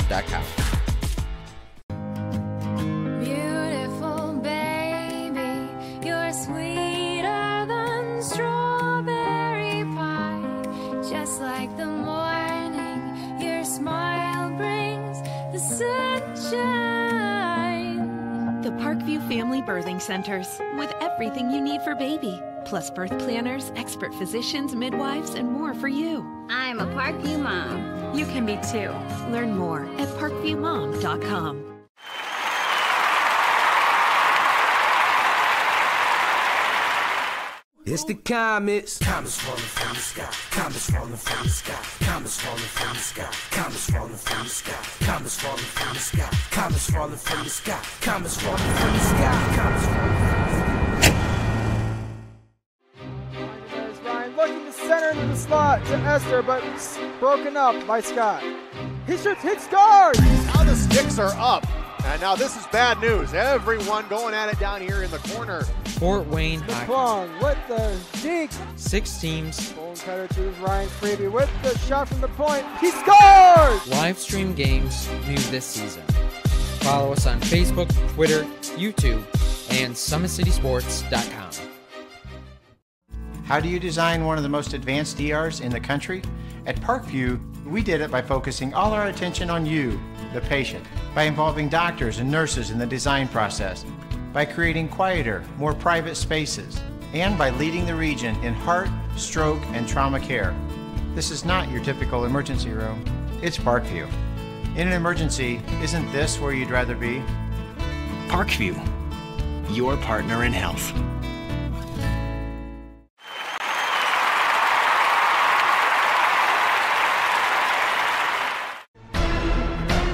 SummitCitySports.com. Beautiful baby, you're sweeter than strawberry pie. Just like the morning, your smile brings the sunshine. The Parkview Family Birthing Centers, with everything you need for baby, plus birth planners, expert physicians, midwives, and more for you. I'm a Parkview mom. You can be too. Learn more at parkviewmom.com. It's the comets. Comets falling from the sky. Comets falling from the sky. Comets falling from the sky. Comets falling from the sky. Comets falling from the sky. Comets falling from the sky. Comets falling from the sky. Comets falling from There's Ryan looking to center into the slot to Esther, but broken up by Scott. He shoots, hit, scores! Now the sticks are up. And now this is bad news. Everyone going at it down here in the corner. Fort Wayne Hockey with the deke. 6 teams. Bone cutter to Ryan Freeby with the shot from the point. He scores! Live stream games new this season. Follow us on Facebook, Twitter, YouTube, and SummitCitySports.com. How do you design one of the most advanced ERs in the country? At Parkview, we did it by focusing all our attention on you, the patient, by involving doctors and nurses in the design process, by creating quieter, more private spaces, and by leading the region in heart, stroke, and trauma care. This is not your typical emergency room. It's Parkview. In an emergency, isn't this where you'd rather be? Parkview, your partner in health.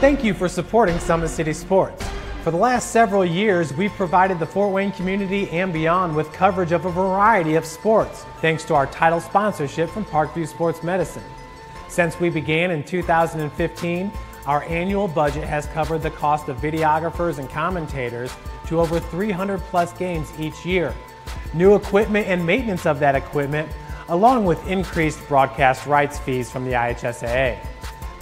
Thank you for supporting Summit City Sports. For the last several years, we've provided the Fort Wayne community and beyond with coverage of a variety of sports, thanks to our title sponsorship from Parkview Sports Medicine. Since we began in 2015, our annual budget has covered the cost of videographers and commentators to over 300 plus games each year. New equipment and maintenance of that equipment, along with increased broadcast rights fees from the IHSAA.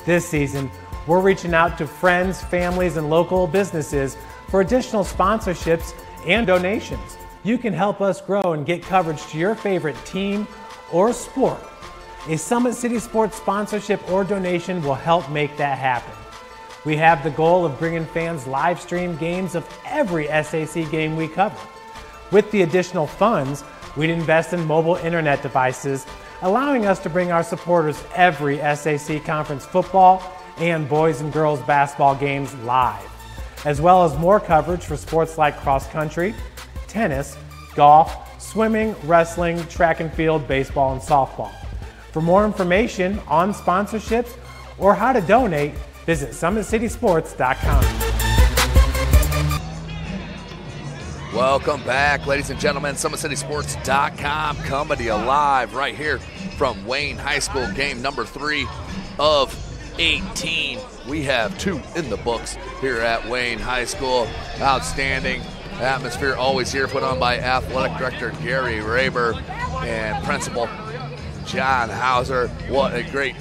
This season, we're reaching out to friends, families, and local businesses for additional sponsorships and donations. You can help us grow and get coverage to your favorite team or sport. A Summit City Sports sponsorship or donation will help make that happen. We have the goal of bringing fans live stream games of every SAC game we cover. With the additional funds, we'd invest in mobile internet devices, allowing us to bring our supporters every SAC conference football and boys and girls basketball games live, as well as more coverage for sports like cross country, tennis, golf, swimming, wrestling, track and field, baseball, and softball. For more information on sponsorships or how to donate, visit SummitCitySports.com. Welcome back, ladies and gentlemen. SummitCitySports.com coming to you live right here from Wayne High School, game number 3 of 18. We have 2 in the books here at Wayne High School. Outstanding atmosphere always here, put on by Athletic Director Gary Raber and Principal John Hauser. What a great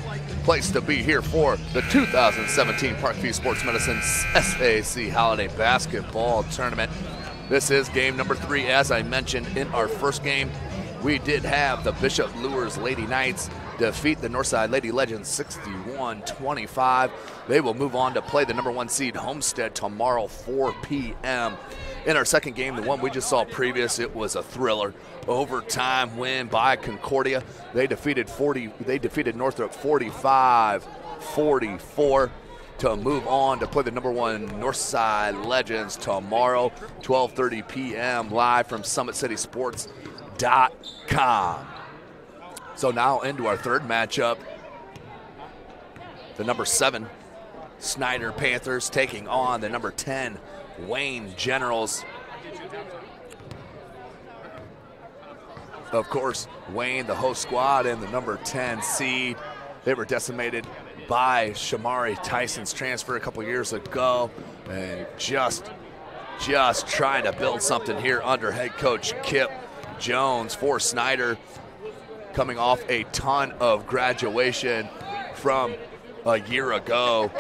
place to be here for the 2017 Parkview Sports Medicine SAC Holiday Basketball Tournament. This is game number 3. As I mentioned in our first game, we did have the Bishop Lures Lady Knights defeat the Northside Lady Legends 61-25. They will move on to play the number 1 seed Homestead tomorrow, 4 p.m. In our second game, the one we just saw previous, it was a thriller. Overtime win by Concordia. They defeated Northrop 45-44 to move on to play the number 1 Northside Legends tomorrow, 12:30 p.m. live from SummitCitySports.com. So now into our third matchup. The number 7 Snider Panthers taking on the number 10 Wayne Generals. Of course, Wayne, the host squad, and the number 10 seed. They were decimated by Shamari Tyson's transfer a couple years ago, and just trying to build something here under head coach Kip Jones for Snider, coming off a ton of graduation from a year ago.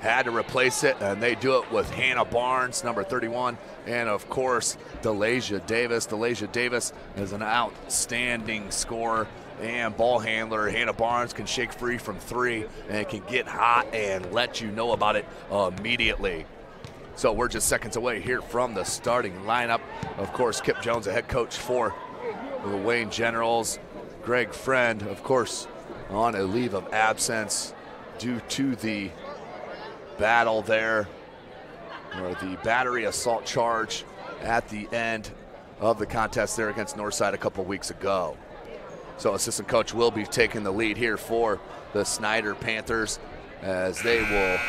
had to replace it, and they do it with Hannah Barnes, number 31, and of course, DeLasia Davis. DeLasia Davis is an outstanding scorer and ball handler. Hannah Barnes can shake free from 3 and can get hot and let you know about it immediately. So we're just seconds away here from the starting lineup. Of course, Kip Jones, the head coach for the Wayne Generals. Greg Friend, of course, on a leave of absence due to the battle there, or the battery assault charge at the end of the contest there against Northside a couple weeks ago. So assistant coach will be taking the lead here for the Snider Panthers as they will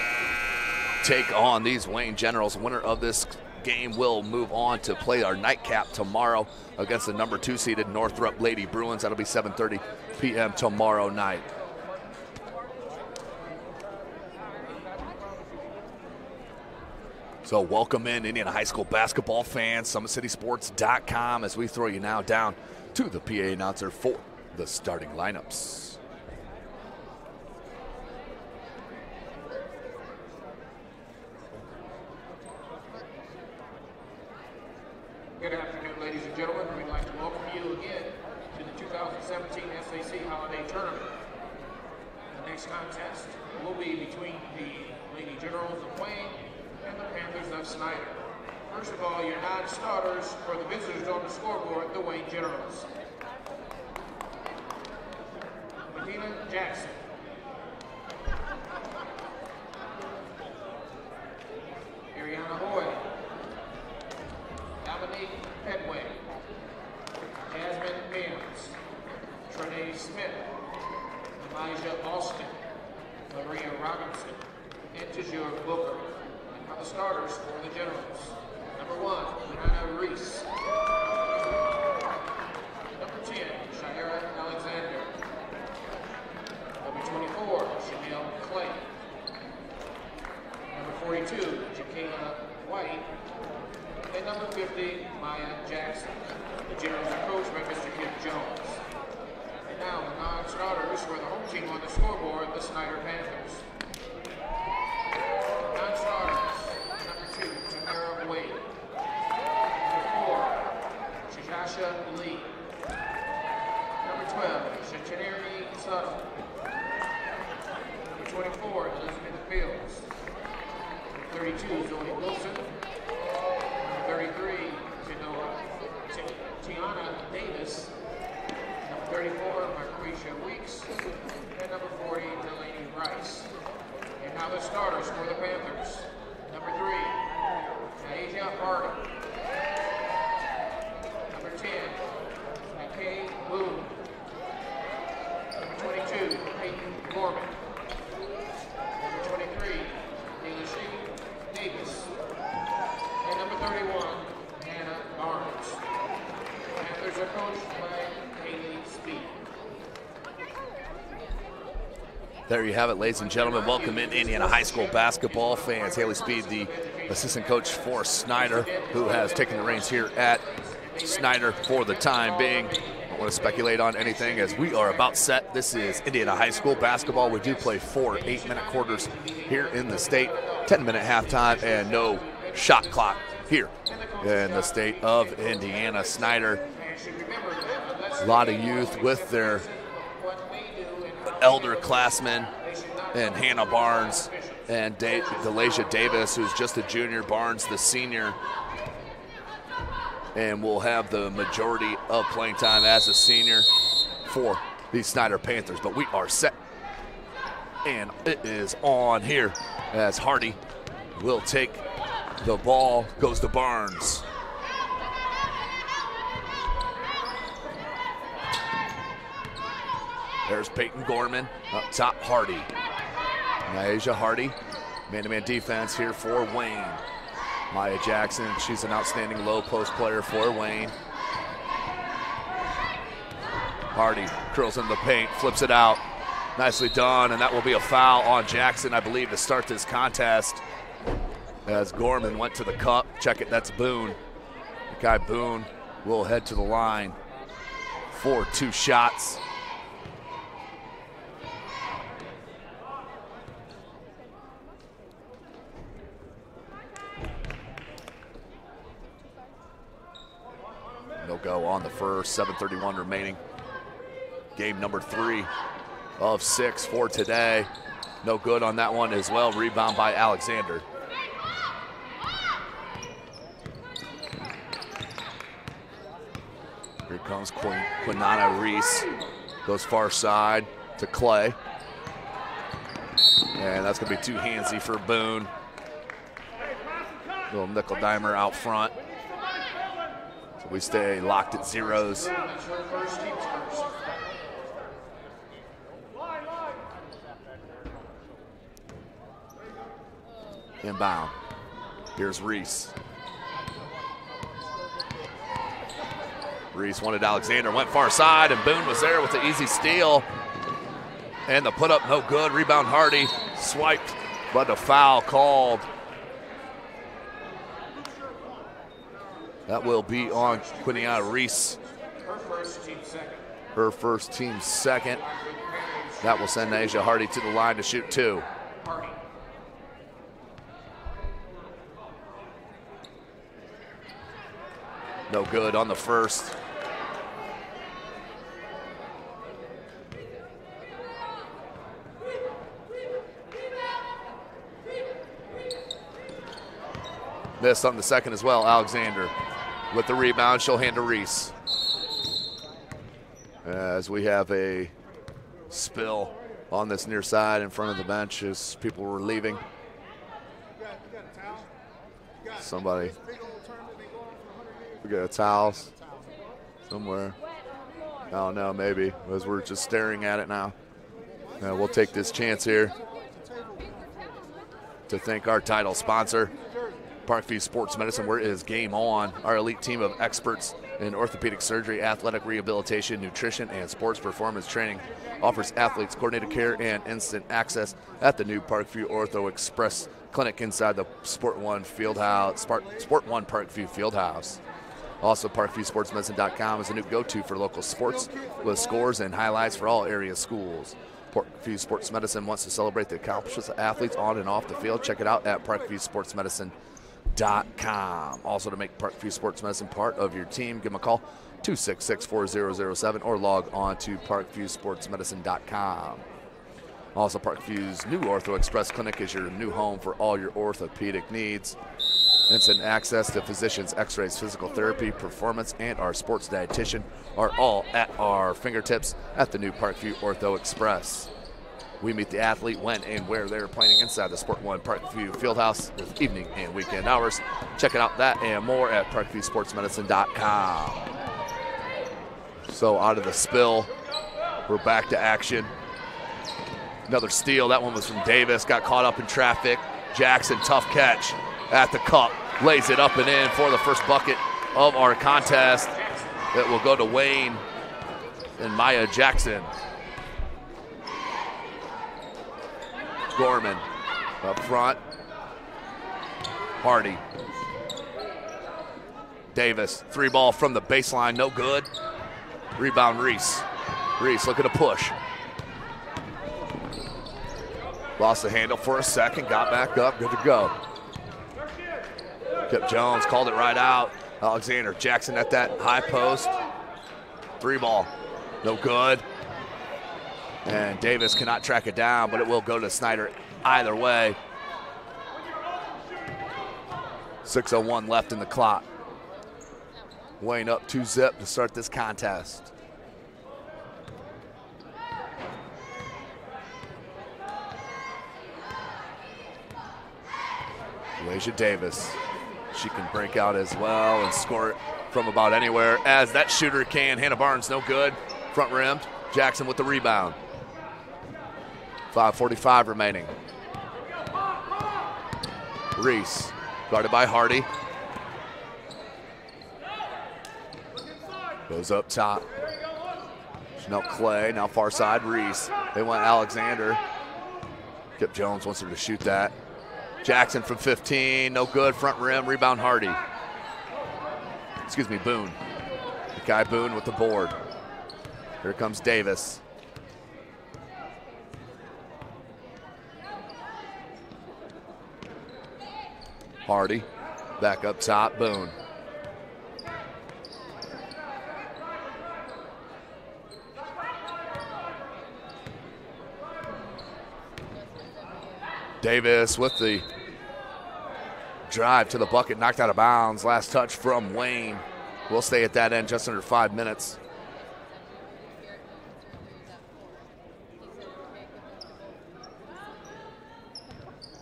take on these Wayne Generals. Winner of this game will move on to play our nightcap tomorrow against the number 2 seeded Northrop Lady Bruins. That'll be 7:30 p.m. tomorrow night. So welcome in Indiana High School basketball fans, SummitCitySports.com, as we throw you now down to the PA announcer for the starting lineups. Good afternoon, ladies and gentlemen. We'd like to welcome you again to the 2017 SAC Holiday Tournament. The next contest will be between the Lady Generals of Wayne and the Panthers of Snider. First of all, your non-starters for the visitors on the scoreboard, the Wayne Generals. Medina Jackson. Ariana Hoy. Dominique Pedway. Jasmine Mims. Tourney Smith. Elijah Austin. Maria Robinson. And Tajur Booker. The starters for the Generals. Number 1, Hannah Reese. Number 10, Shira Alexander. Number 24, Chanel Clay. Number 42, Jaquela White. And number 50, Maya Jackson. The Generals are coached by Mr. Kip Jones. And now the non-starters for the home team on the scoreboard, the Snider Panthers. Non-starters. Wade. Number 4, Shajasha Lee. Number 12, Shantaneri Suttle. Number 24, Elizabeth Fields. Number 32, Zoe Wilson. Number 33, Tiana Davis. Number 34, Marquisha Weeks. And number 40, Delaney Rice. And now the starters for the Panthers. Number 3, Asia Hardy. Number 10, McKay Boone. Number 22, Peyton Gorman. Number 23, Delisha Davis. And number 31, Hannah Barnes. Panthers are coached by Haley Speed. There you have it, ladies and gentlemen. Welcome in Indiana High School basketball fans. Haley Speed, the assistant coach for Snider, who has taken the reins here at Snider for the time being. I don't want to speculate on anything as we are about set. This is Indiana High School basketball. We do play 4 8-minute quarters here in the state, 10-minute halftime, and no shot clock here in the state of Indiana. Snider, a lot of youth with their elder classmen, and Hannah Barnes and DeLasia Davis, who's just a junior, Barnes the senior, and will have the majority of playing time as a senior for the Snider Panthers. But we are set, and it is on here as Hardy will take the ball, goes to Barnes. There's Peyton Gorman, up top Hardy. Naisha Hardy, man-to-man defense here for Wayne. Maya Jackson, she's an outstanding low post player for Wayne. Hardy curls in the paint, flips it out. Nicely done, and that will be a foul on Jackson, I believe, to start this contest. As Gorman went to the cup. Check it, that's Boone. The guy Boone will head to the line for 2 shots. go on the first, 7:31 remaining. Game number 3 of 6 for today. No good on that one as well. Rebound by Alexander. Here comes Quinana Reese. Goes far side to Clay. And that's going to be too handsy for Boone. Little nickel dimer out front. So we stay locked at zeros. Inbound. Here's Reese. Reese wanted Alexander, went far side, and Boone was there with the easy steal. And the put up no good. Rebound Hardy. Swiped, but a foul called. That will be on Quinana Reese. Her first team second. That will send Asia Hardy to the line to shoot 2. No good on the first. Missed on the second as well. Alexander with the rebound. She'll hand to Reese. As we have a spill on this near side in front of the bench as people were leaving. Somebody. We got towels somewhere. I don't know, maybe, as we're just staring at it now. We'll take this chance here to thank our title sponsor, Parkview Sports Medicine, where it is game on. Our elite team of experts in orthopedic surgery, athletic rehabilitation, nutrition, and sports performance training offers athletes coordinated care and instant access at the new Parkview Ortho Express Clinic inside the Sport One Parkview Fieldhouse. Also, ParkviewSportsMedicine.com is a new go-to for local sports with scores and highlights for all area schools. Parkview Sports Medicine wants to celebrate the accomplishments of athletes on and off the field. Check it out at ParkviewSportsMedicine.com. Also, to make Parkview Sports Medicine part of your team, give them a call, 266-4007, or log on to ParkviewSportsMedicine.com. Also, Parkview's new Ortho Express Clinic is your new home for all your orthopedic needs. Instant access to physicians, x-rays, physical therapy, performance, and our sports dietitian are all at our fingertips at the new Parkview Ortho Express. We meet the athlete when and where they're playing inside the Sport One Parkview Fieldhouse with evening and weekend hours. Check it out, that and more at ParkviewSportsMedicine.com. So out of the spill, we're back to action. Another steal. That one was from Davis. Got caught up in traffic. Jackson, tough catch at the cup. Lays it up and in for the first bucket of our contest. It will go to Wayne and Maya Jackson. Gorman up front. Hardy. Davis, 3-ball from the baseline, no good. Rebound Reese. Reese looking to push. Lost the handle for a second, got back up, good to go. Kip Jones called it right out. Alexander Jackson at that high post. 3-ball, no good. And Davis cannot track it down, but it will go to Snider either way. 6:01 left in the clock. Wayne up 2-zip to start this contest. Lasia Davis. She can break out as well and score it from about anywhere, as that shooter can. Hannah Barnes, no good. Front rimmed. Jackson with the rebound. 5:45 remaining. Reese, guarded by Hardy. Goes up top. Now Clay, now far side, Reese. They want Alexander. Kip Jones wants her to shoot that. Jackson from 15, no good, front rim, rebound Hardy. Excuse me, Boone. Kai Boone with the board. Here comes Davis. Hardy, back up top, Boone. Davis with the drive to the bucket, knocked out of bounds. Last touch from Wayne. We'll stay at that end just under 5 minutes.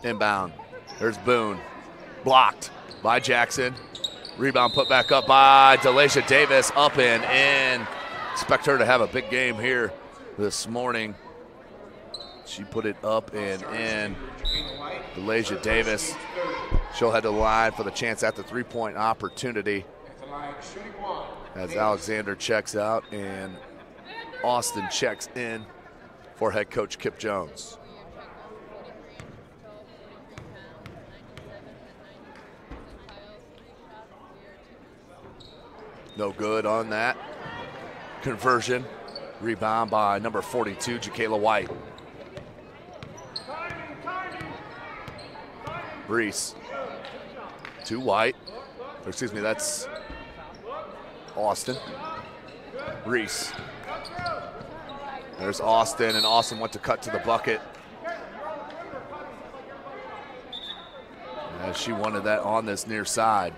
Inbound. There's Boone. Blocked by Jackson. Rebound put back up by Delisha Davis. Up and in. Expect her to have a big game here this morning. She put it up and in. Delisha Davis. She'll head to the line for the chance at the three-point opportunity. As Alexander checks out and Austin checks in for head coach Kip Jones. No good on that conversion. Rebound by number 42, Jakayla White. Reese to White. Or excuse me, that's Austin. Reese. There's Austin, and Austin went to cut to the bucket. As she wanted that on this near side.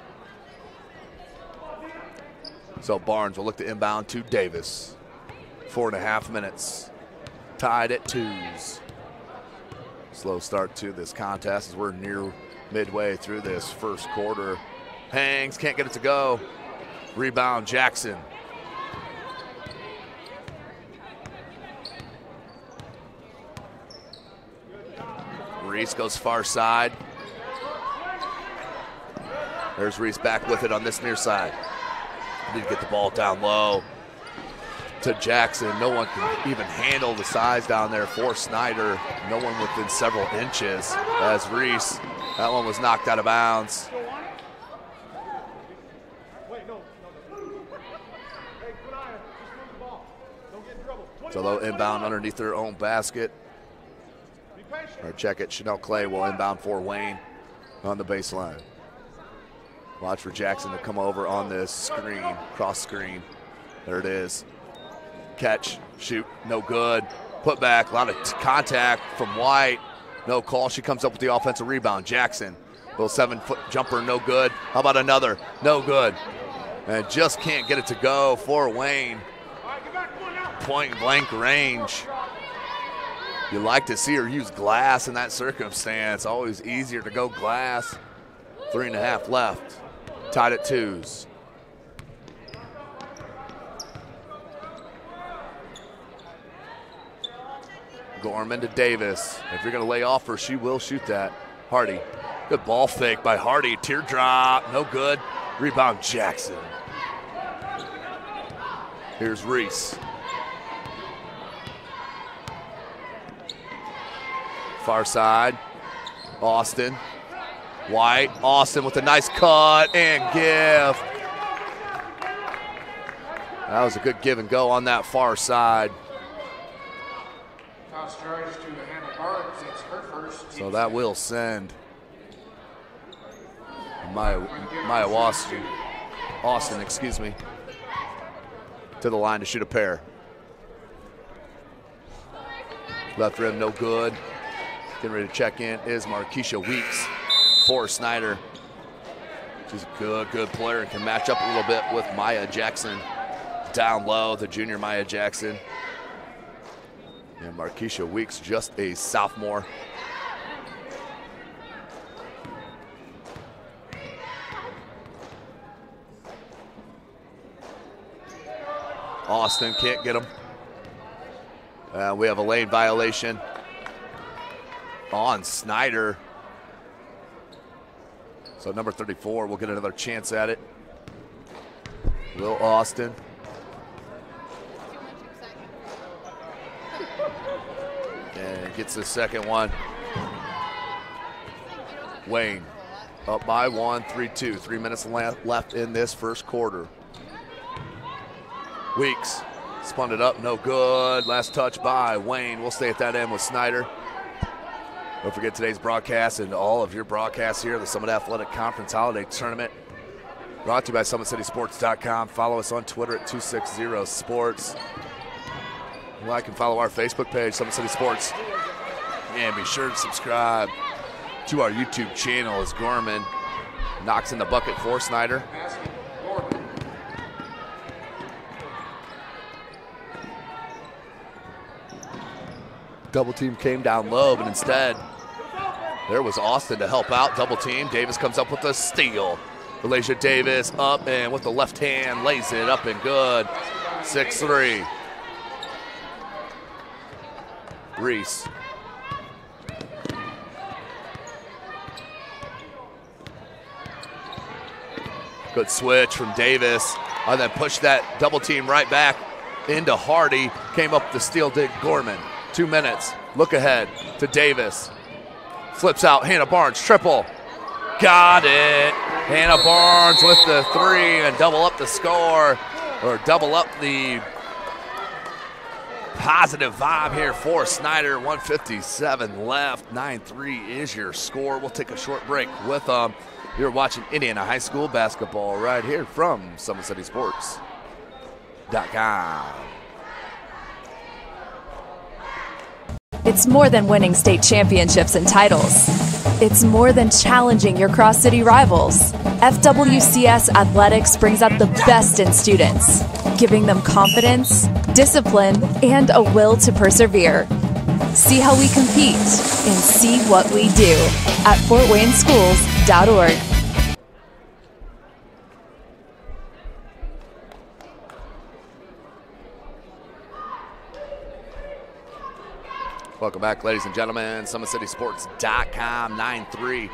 So Barnes will look to inbound to Davis. 4.5 minutes. Tied at 2s. Slow start to this contest as we're near midway through this first quarter. Hangs, can't get it to go. Rebound, Jackson. Reese goes far side. There's Reese back with it on this near side. Need to get the ball down low to Jackson. No one can even handle the size down there for Snider. No one within several inches as Reese. That one was knocked out of bounds. So they'll inbound underneath their own basket. Or check it. Chanel Clay will inbound for Wayne on the baseline. Watch for Jackson to come over on this screen, cross screen. There it is. Catch, shoot, no good. Put back, a lot of contact from White. No call, she comes up with the offensive rebound. Jackson, little 7-foot jumper, no good. How about another? No good. And just can't get it to go for Wayne. Point blank range. You like to see her use glass in that circumstance. Always easier to go glass. 3.5 left. Tied at 2s. Gorman to Davis. If you're going to lay off her, she will shoot that. Hardy. Good ball fake by Hardy. Teardrop. No good. Rebound Jackson. Here's Reese. Far side. Austin. White, Austin with a nice cut and give. That was a good give and go on that far side. So that will send Maya Austin, excuse me, to the line to shoot a pair. Left rim, no good. Getting ready to check in is Markeisha Weeks for Snider. She's a good player and can match up a little bit with Maya Jackson. Down low, the junior Maya Jackson. And Markeisha Weeks, just a sophomore. Austin can't get him. We have a lane violation on Snider. So number 34 will get another chance at it. Will Austin. And gets the second one. Wayne up by 1, 3-2. 3 minutes left in this first quarter. Weeks spun it up, no good. Last touch by Wayne. We'll stay at that end with Snider. Don't forget today's broadcast and all of your broadcasts here, the Summit Athletic Conference Holiday Tournament. Brought to you by SummitCitySports.com. Follow us on Twitter at 260sports. Like and follow our Facebook page, Summit City Sports. And be sure to subscribe to our YouTube channel as Gorman knocks in the bucket for Snider. Double team came down low, but instead there was Austin to help out. Double team. Davis comes up with a steal. Elijah Davis up and with the left hand lays it up and good. 6-3. Reese. Good switch from Davis. And then push that double team right back into Hardy. Came up the steal, did Gorman. 2 minutes. Look ahead to Davis. Flips out. Hannah Barnes, triple. Got it. Hannah Barnes with the 3 and double up the score, or double up the positive vibe here for Snider. 1:57 left. 9-3 is your score. We'll take a short break with you're watching Indiana High School basketball right here from SummitCitySports.com. It's more than winning state championships and titles. It's more than challenging your cross-city rivals. FWCS Athletics brings out the best in students, giving them confidence, discipline, and a will to persevere. See how we compete and see what we do at FortWayneSchools.org. Welcome back, ladies and gentlemen. SummitCitySports.com. 9-3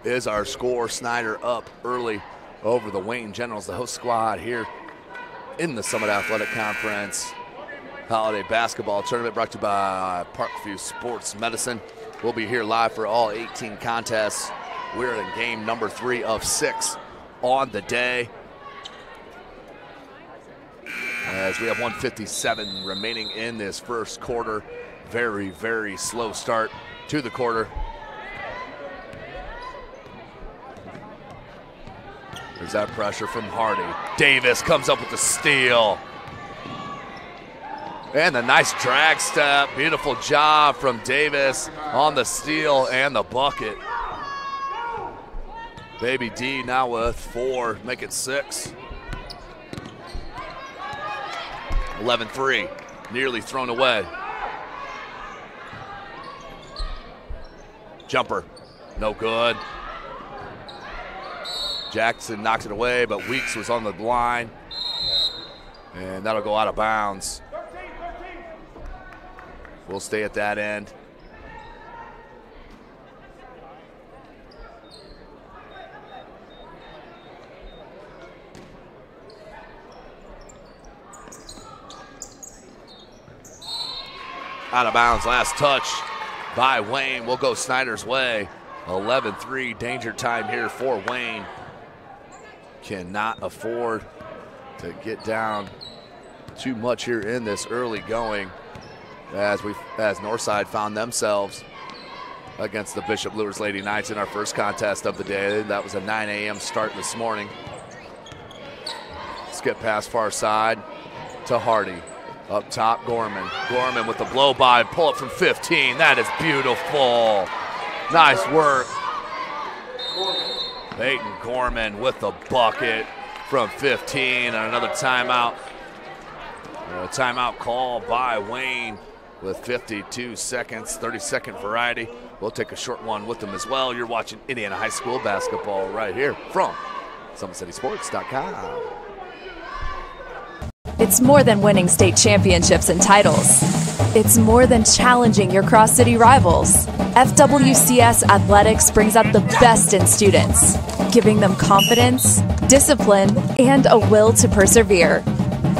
is our score. Snider up early over the Wayne Generals, the host squad here in the Summit Athletic Conference Holiday Basketball Tournament, brought to you by Parkview Sports Medicine. We'll be here live for all 18 contests. We're in game number 3 of 6 on the day, as we have 1:57 remaining in this first quarter. Very, very slow start to the quarter. There's that pressure from Hardy. Davis comes up with the steal. And the nice drag step. Beautiful job from Davis on the steal and the bucket. Baby D now with 4, make it 6. 11-3, nearly thrown away. Jumper, no good. Jackson knocks it away, but Weeks was on the line. And that'll go out of bounds. We'll stay at that end. Out of bounds, last touch by Wayne. Will go Snider's way. 11-3 danger time here for Wayne. Cannot afford to get down too much here in this early going, as Northside found themselves against the Bishop Lures Lady Knights in our first contest of the day. That was a 9 a.m. start this morning. Skip pass far side to Hardy. Up top, Gorman. Gorman with the blow by, pull up from 15. That is beautiful. Nice work. Peyton Gorman with the bucket from 15, and another timeout. A timeout call by Wayne with 52 seconds, 30-second variety. We'll take a short one with them as well. You're watching Indiana High School basketball right here from SummitCitySports.com. It's more than winning state championships and titles. It's more than challenging your cross-city rivals. FWCS Athletics brings out the best in students, giving them confidence, discipline, and a will to persevere.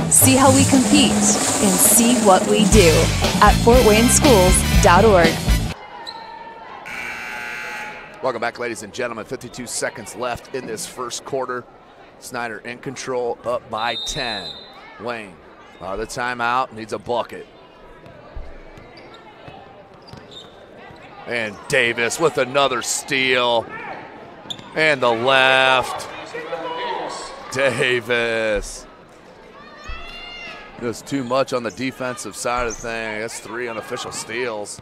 See how we compete and see what we do at FortWayneSchools.org. Welcome back, ladies and gentlemen. 52 seconds left in this first quarter. Snider in control, up by 10. Wayne, the timeout, needs a bucket. And Davis with another steal. And the left. Davis. There's too much on the defensive side of the thing. That's 3 unofficial steals.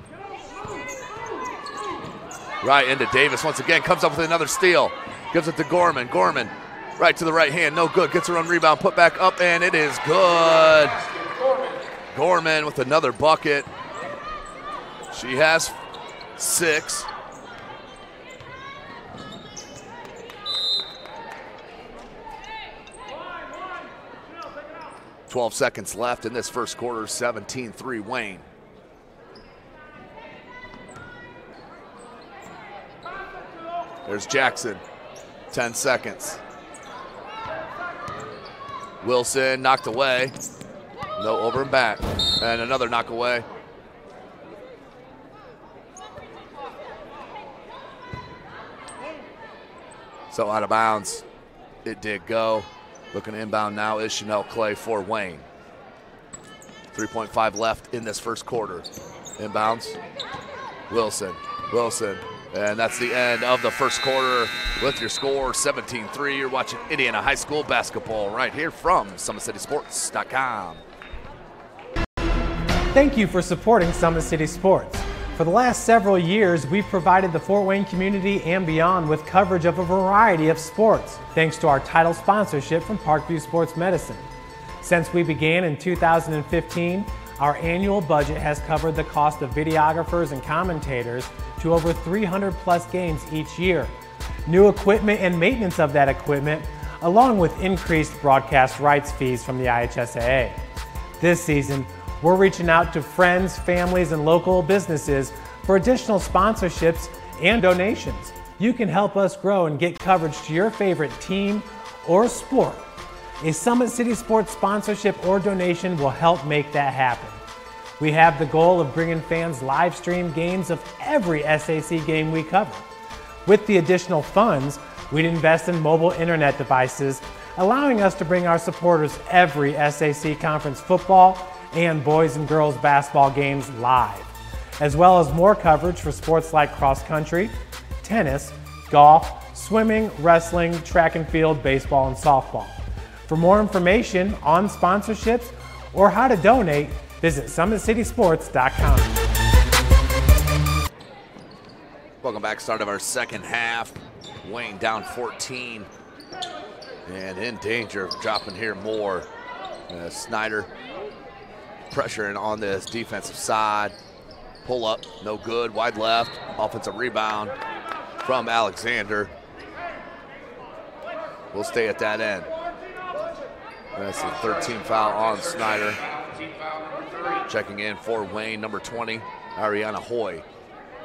Right into Davis once again. Comes up with another steal. Gives it to Gorman. Gorman right to the right hand. No good. Gets a run rebound. Put back up, and it is good. Gorman with another bucket. She has 6. "12 seconds left in this first quarter. 17-3 Wayne. There's Jackson. 10 seconds. Wilson knocked away. No, over and back. And another knock away. So out of bounds. It did go. Looking inbound now is Chanel Clay for Wayne. 3.5 left in this first quarter. Inbounds. Wilson. Wilson. And that's the end of the first quarter with your score 17-3. You're watching Indiana High School basketball right here from SummitCitySports.com. Thank you for supporting Summit City Sports. For the last several years, we've provided the Fort Wayne community and beyond with coverage of a variety of sports, thanks to our title sponsorship from Parkview Sports Medicine. Since we began in 2015, our annual budget has covered the cost of videographers and commentators to over 300 plus games each year. New equipment and maintenance of that equipment, along with increased broadcast rights fees from the IHSAA. This season, we're reaching out to friends, families, and local businesses for additional sponsorships and donations. You can help us grow and get coverage to your favorite team or sport. A Summit City Sports sponsorship or donation will help make that happen. We have the goal of bringing fans live stream games of every SAC game we cover. With the additional funds, we'd invest in mobile internet devices, allowing us to bring our supporters every SAC conference football and boys and girls basketball games live, as well as more coverage for sports like cross country, tennis, golf, swimming, wrestling, track and field, baseball, and softball. For more information on sponsorships or how to donate, visit SummitCitySports.com. Welcome back. Start of our second half. Wayne down 14 and in danger of dropping here more. Snider pressuring on this defensive side. Pull up, no good. Wide left. Offensive rebound from Alexander. We'll stay at that end. That's the 13th foul on Snider. Checking in for Wayne, number 20, Ariana Hoy.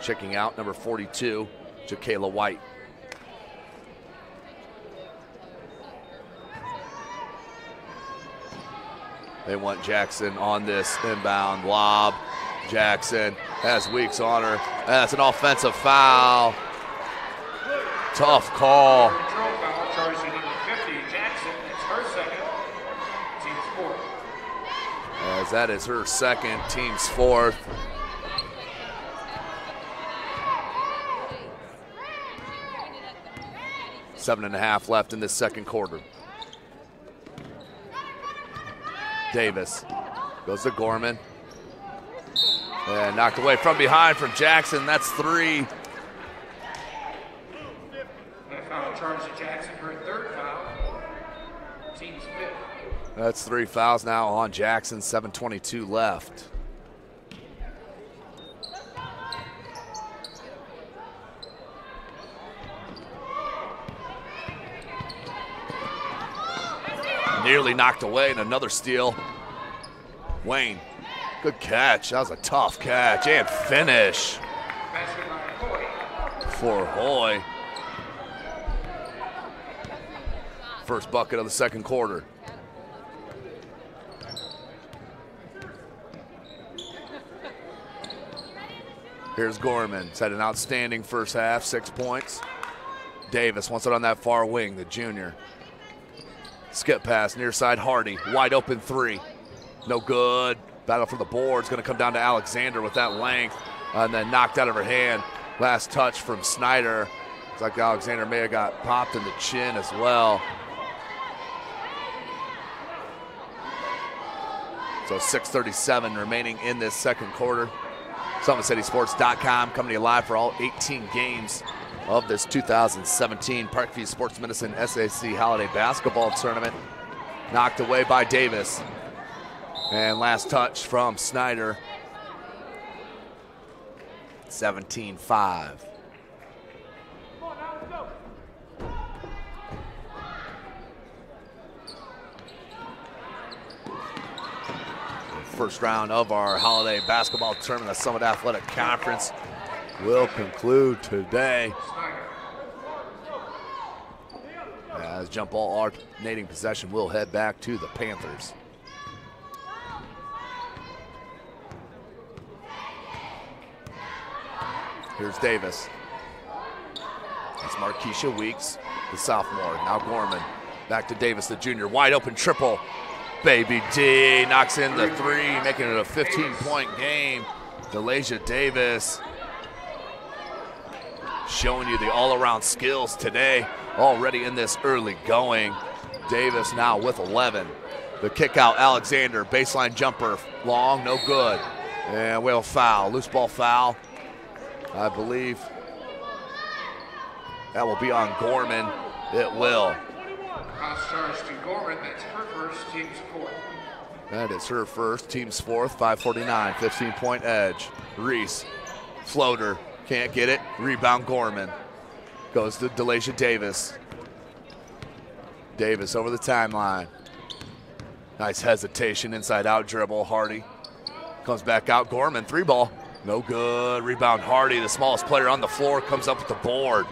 Checking out, number 42, Jakayla White. They want Jackson on this inbound lob. Jackson has Weeks on her. That's an offensive foul. Tough call. As that is her second, team's fourth. Seven and a half left in this second quarter. Davis goes to Gorman. And knocked away from behind from Jackson. That's 3. Foul charge to Jackson, her third foul. Team's 5th. That's 3 fouls now on Jackson, 7:22 left. Nearly knocked away and another steal. Wayne, good catch. That was a tough catch and finish for Hoy. First bucket of the second quarter. Here's Gorman. He's had an outstanding first half, 6 points. Davis wants it on that far wing, the junior. Skip pass, near side Hardy. Wide open 3. No good. Battle for the board's going to come down to Alexander with that length. And then knocked out of her hand. Last touch from Snider. Looks like Alexander may have got popped in the chin as well. So 6:37 remaining in this second quarter. SummitCitySports.com coming to you live for all 18 games of this 2017 Parkview Sports Medicine SAC Holiday Basketball Tournament. Knocked away by Davis. And last touch from Snider. 17-5. First round of our holiday basketball tournament, the Summit Athletic Conference, will conclude today. As jump ball alternating possession will head back to the Panthers. Here's Davis. That's Markeisha Weeks, the sophomore. Now Gorman. Back to Davis, the junior. Wide open triple. Baby D knocks in the three, making it a 15-point game. DeLasia Davis showing you the all-around skills today, already in this early going. Davis now with 11. The kick out, Alexander, baseline jumper, long, no good. And we have a foul, loose ball foul. I believe that will be on Gorman. It will. Cross charge to Gorman, that's her first, team's fourth. That is her first, team's fourth, 5:49, 15-point edge. Reese, floater, can't get it. Rebound Gorman. Goes to DeLasia Davis. Davis over the timeline. Nice hesitation, inside out dribble, Hardy. Comes back out, Gorman, three ball. No good, rebound Hardy, the smallest player on the floor, comes up with the board.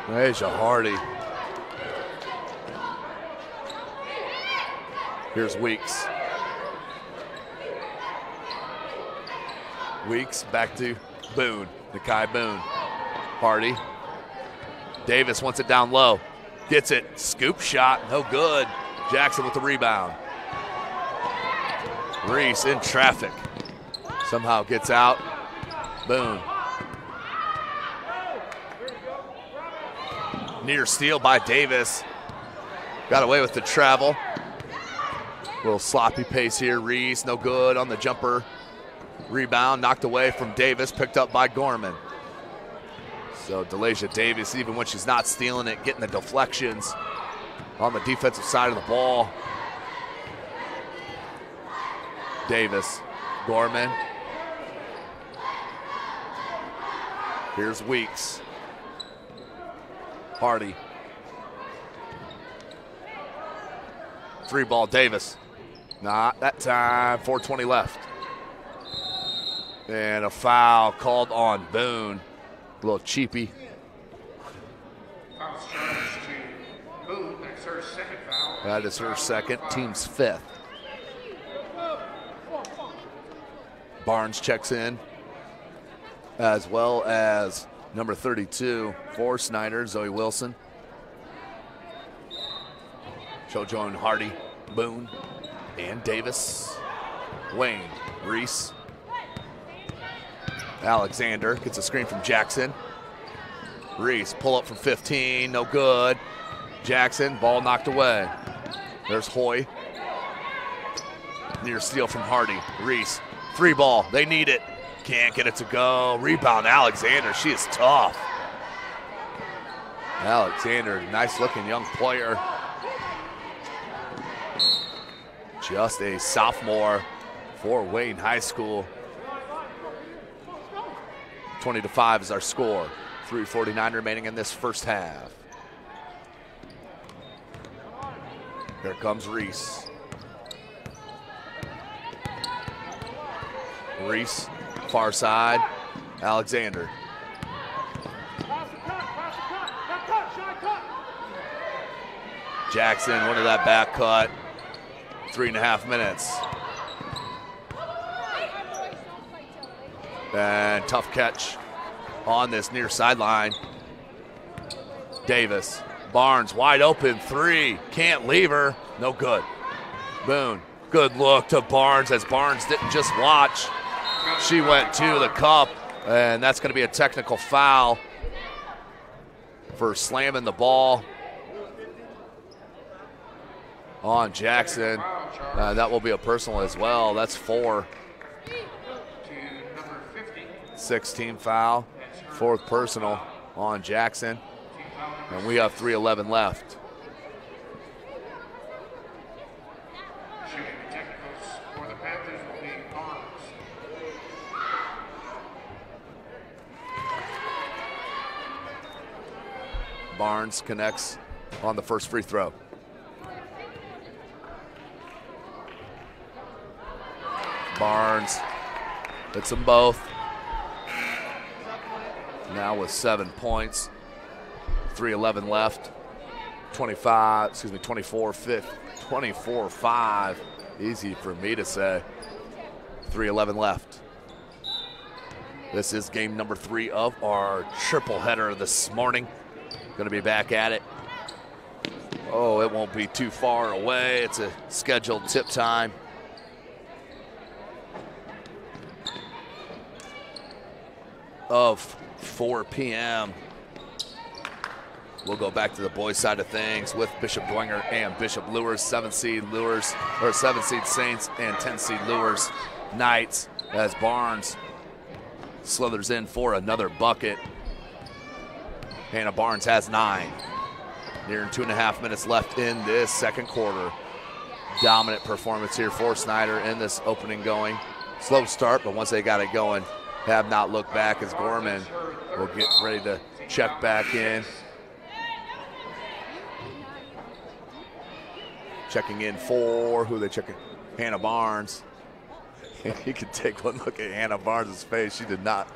DeLasia Hardy. Here's Weeks. Weeks back to Boone, Nakai Boone. Hardy. Davis wants it down low. Gets it, scoop shot, no good. Jackson with the rebound. Reese in traffic. Somehow gets out. Boone. Near steal by Davis. Got away with the travel. Little sloppy pace here. Reese, no good on the jumper. Rebound knocked away from Davis, picked up by Gorman. So DeLasia Davis, even when she's not stealing it, getting the deflections on the defensive side of the ball. Davis, Gorman. Here's Weeks. Hardy. Three ball, Davis. Not that time, 4:20 left. And a foul called on Boone. A little cheapy. Foul charge to Boone, that's her second foul. That is her second, team's fifth. Barnes checks in, as well as number 32 for Snider, Zoe Wilson. Jojo and Hardy, Boone, and Davis. Wayne, Reese. Alexander gets a screen from Jackson. Reese, pull up from 15, no good. Jackson, ball knocked away. There's Hoy. Near steal from Hardy. Reese, three ball, they need it. Can't get it to go. Rebound, Alexander, she is tough. Alexander, nice looking young player. Just a sophomore for Wayne High School. 20-5 is our score. 3:49 remaining in this first half. Here comes Reese. Reese, far side. Alexander. Jackson wanted that back cut. 3.5 minutes. And tough catch on this near sideline. Davis, Barnes wide open three, can't leave her, no good. Boone, good look to Barnes as Barnes didn't just watch. She went to the cup, and that's going to be a technical foul for slamming the ball on Jackson. That will be a personal as well. That's 4. To number 50. 16 foul, 4th personal on Jackson. And we have 3:11 left. Shooting the technicals for the Panthers will be Barnes. Barnes connects on the first free throw. Barnes hits them both. Now with 7 points. 3:11 left. 24-5. Easy for me to say. 3:11 left. This is game number 3 of our triple header this morning. Going to be back at it. Oh, it won't be too far away. It's a scheduled tip time. Of 4 p.m. We'll go back to the boys' side of things with Bishop Dwenger and Bishop Lures, 7-seed Saints and 10-seed Lures Knights, as Barnes slithers in for another bucket. Hannah Barnes has 9. Nearing 2.5 minutes left in this second quarter. Dominant performance here for Snider in this opening going. Slow start, but once they got it going, have not looked back as Gorman will get ready to check back in. Checking in for, who they checking? Hannah Barnes. You can take one look at Hannah Barnes' face. She did not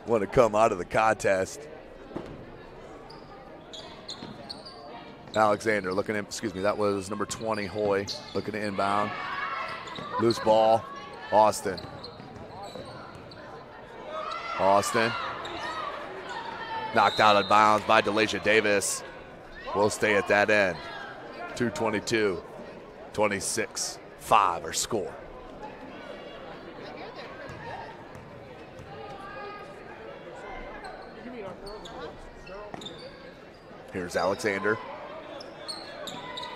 want to come out of the contest. Alexander looking in, that was number 20, Hoy, looking to inbound. Loose ball, Austin. Knocked out of bounds by DeLasia Davis. Will stay at that end. 2:22, 26-5 our score. Here's Alexander.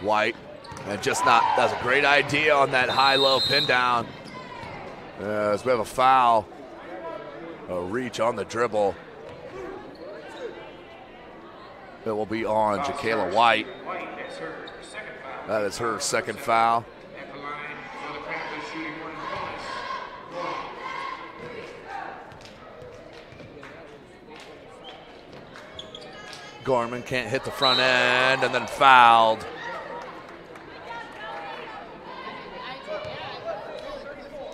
White, and just not, that's a great idea on that high-low pin down. As we have a foul, a reach on the dribble. It will be on Jacayla White. That is her second foul. Gorman can't hit the front end and then fouled.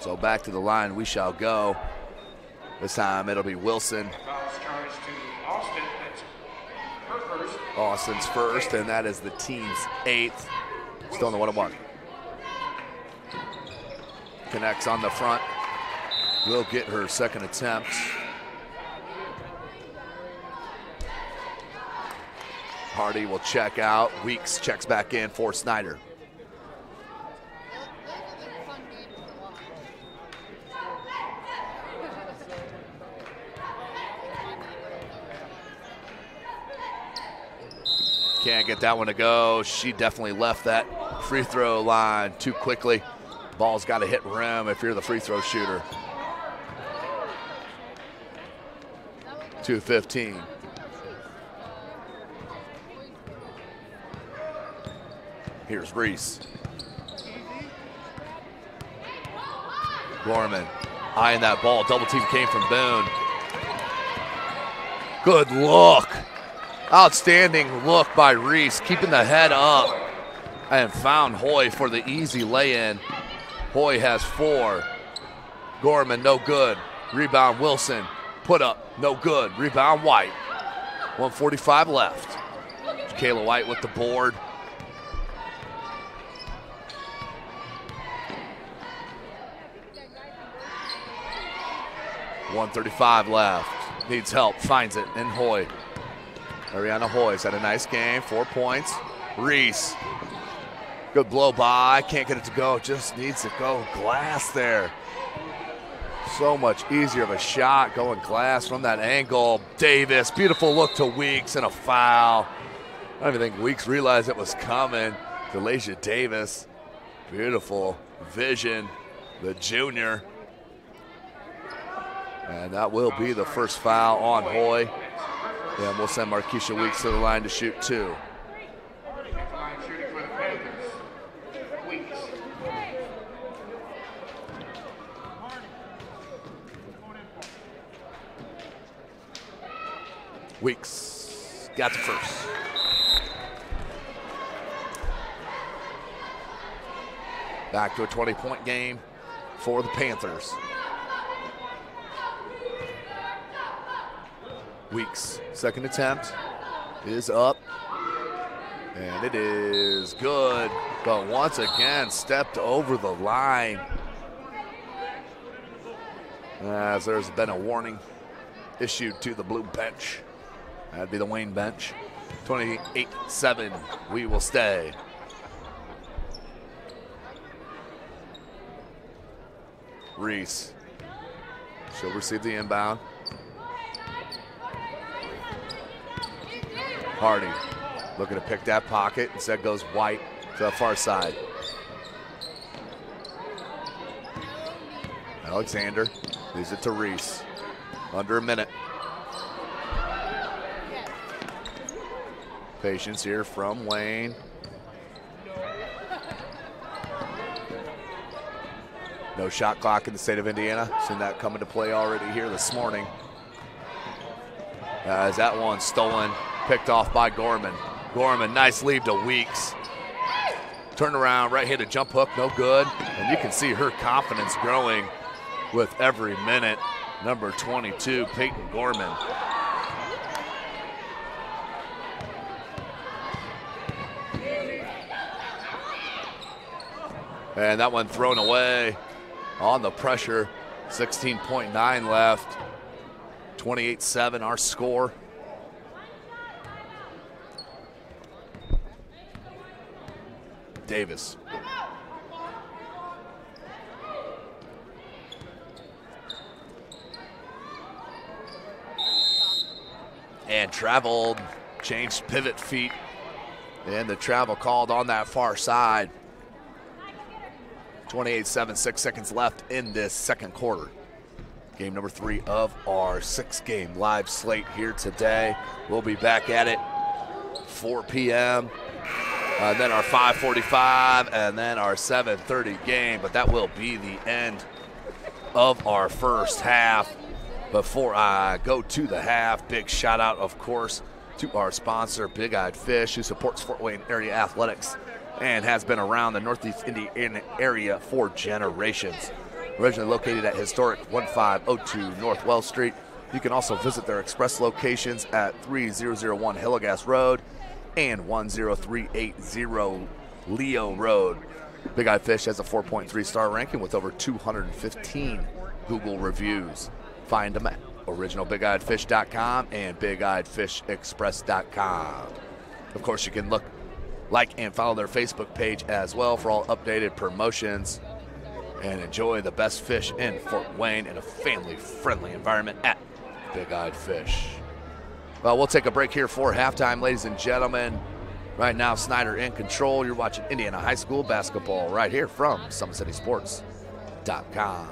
So back to the line we shall go. This time it'll be Wilson. Austin's first, and that is the team's 8th. Still in the 1-on-1. Connects on the front. Will get her second attempt. Hardy will check out. Weeks checks back in for Snider. Can't get that one to go. She definitely left that free throw line too quickly. Ball's got to hit rim if you're the free throw shooter. 2:15. Here's Reese. Gorman eyeing that ball. Double team came from Boone. Good look. Outstanding look by Reese, keeping the head up, and found Hoy for the easy lay-in. Hoy has 4. Gorman, no good. Rebound Wilson, put up, no good. Rebound White. 1:45 left. Jacayla White with the board. .135 left. Needs help, finds it in Hoy. Ariana Hoy's had a nice game, 4 points. Reese, good blow by, can't get it to go, just needs to go glass there. So much easier of a shot going glass from that angle. Davis, beautiful look to Weeks and a foul. I don't even think Weeks realized it was coming. DeLasia Davis, beautiful vision, the junior. And that will be the first foul on Hoy. And we'll send Markeisha Weeks to the line to shoot 2. Weeks got the first. Back to a 20-point game for the Panthers. Weeks, second attempt is up, and it is good, but once again stepped over the line as there's been a warning issued to the blue bench. That'd be the Wayne bench. 28-7, we will stay. Reese, she'll receive the inbound. Hardy looking to pick that pocket. Instead goes White to the far side. Alexander leaves it to Reese. Under a minute. Patience here from Wayne. No shot clock in the state of Indiana. Seen that come into play already here this morning. As that one stolen, picked off by Gorman. Gorman, nice lead to Weeks. Turn around, right-handed jump hook, no good. And you can see her confidence growing with every minute. Number 22, Peyton Gorman. And that one thrown away on the pressure. 16.9 left. 28-7 our score. Davis. And traveled, changed pivot feet. And the travel called on that far side. 28-7, 6 seconds left in this second quarter. Game number 3 of our 6-game live slate here today. We'll be back at it 4 p.m. Then our 5:45 and then our 7:30 game. But that will be the end of our first half. Before I go to the half, big shout out, of course, to our sponsor, Big Eyed Fish, who supports Fort Wayne area athletics and has been around the Northeast Indiana area for generations. Originally located at historic 1502 North Wells Street, you can also visit their express locations at 3001 Hillegas Road and 10380 Leo Road. Big Eye Fish has a 4.3 star ranking with over 215 Google reviews. Find them at originalbigeyedfish.com and bigeyedfishexpress.com. Of course, you can like and follow their Facebook page as well for all updated promotions, and enjoy the best fish in Fort Wayne in a family-friendly environment at Big Eyed Fish. Well, we'll take a break here for halftime, ladies and gentlemen. Right now, Snider in control. You're watching Indiana High School basketball right here from SummitCitySports.com.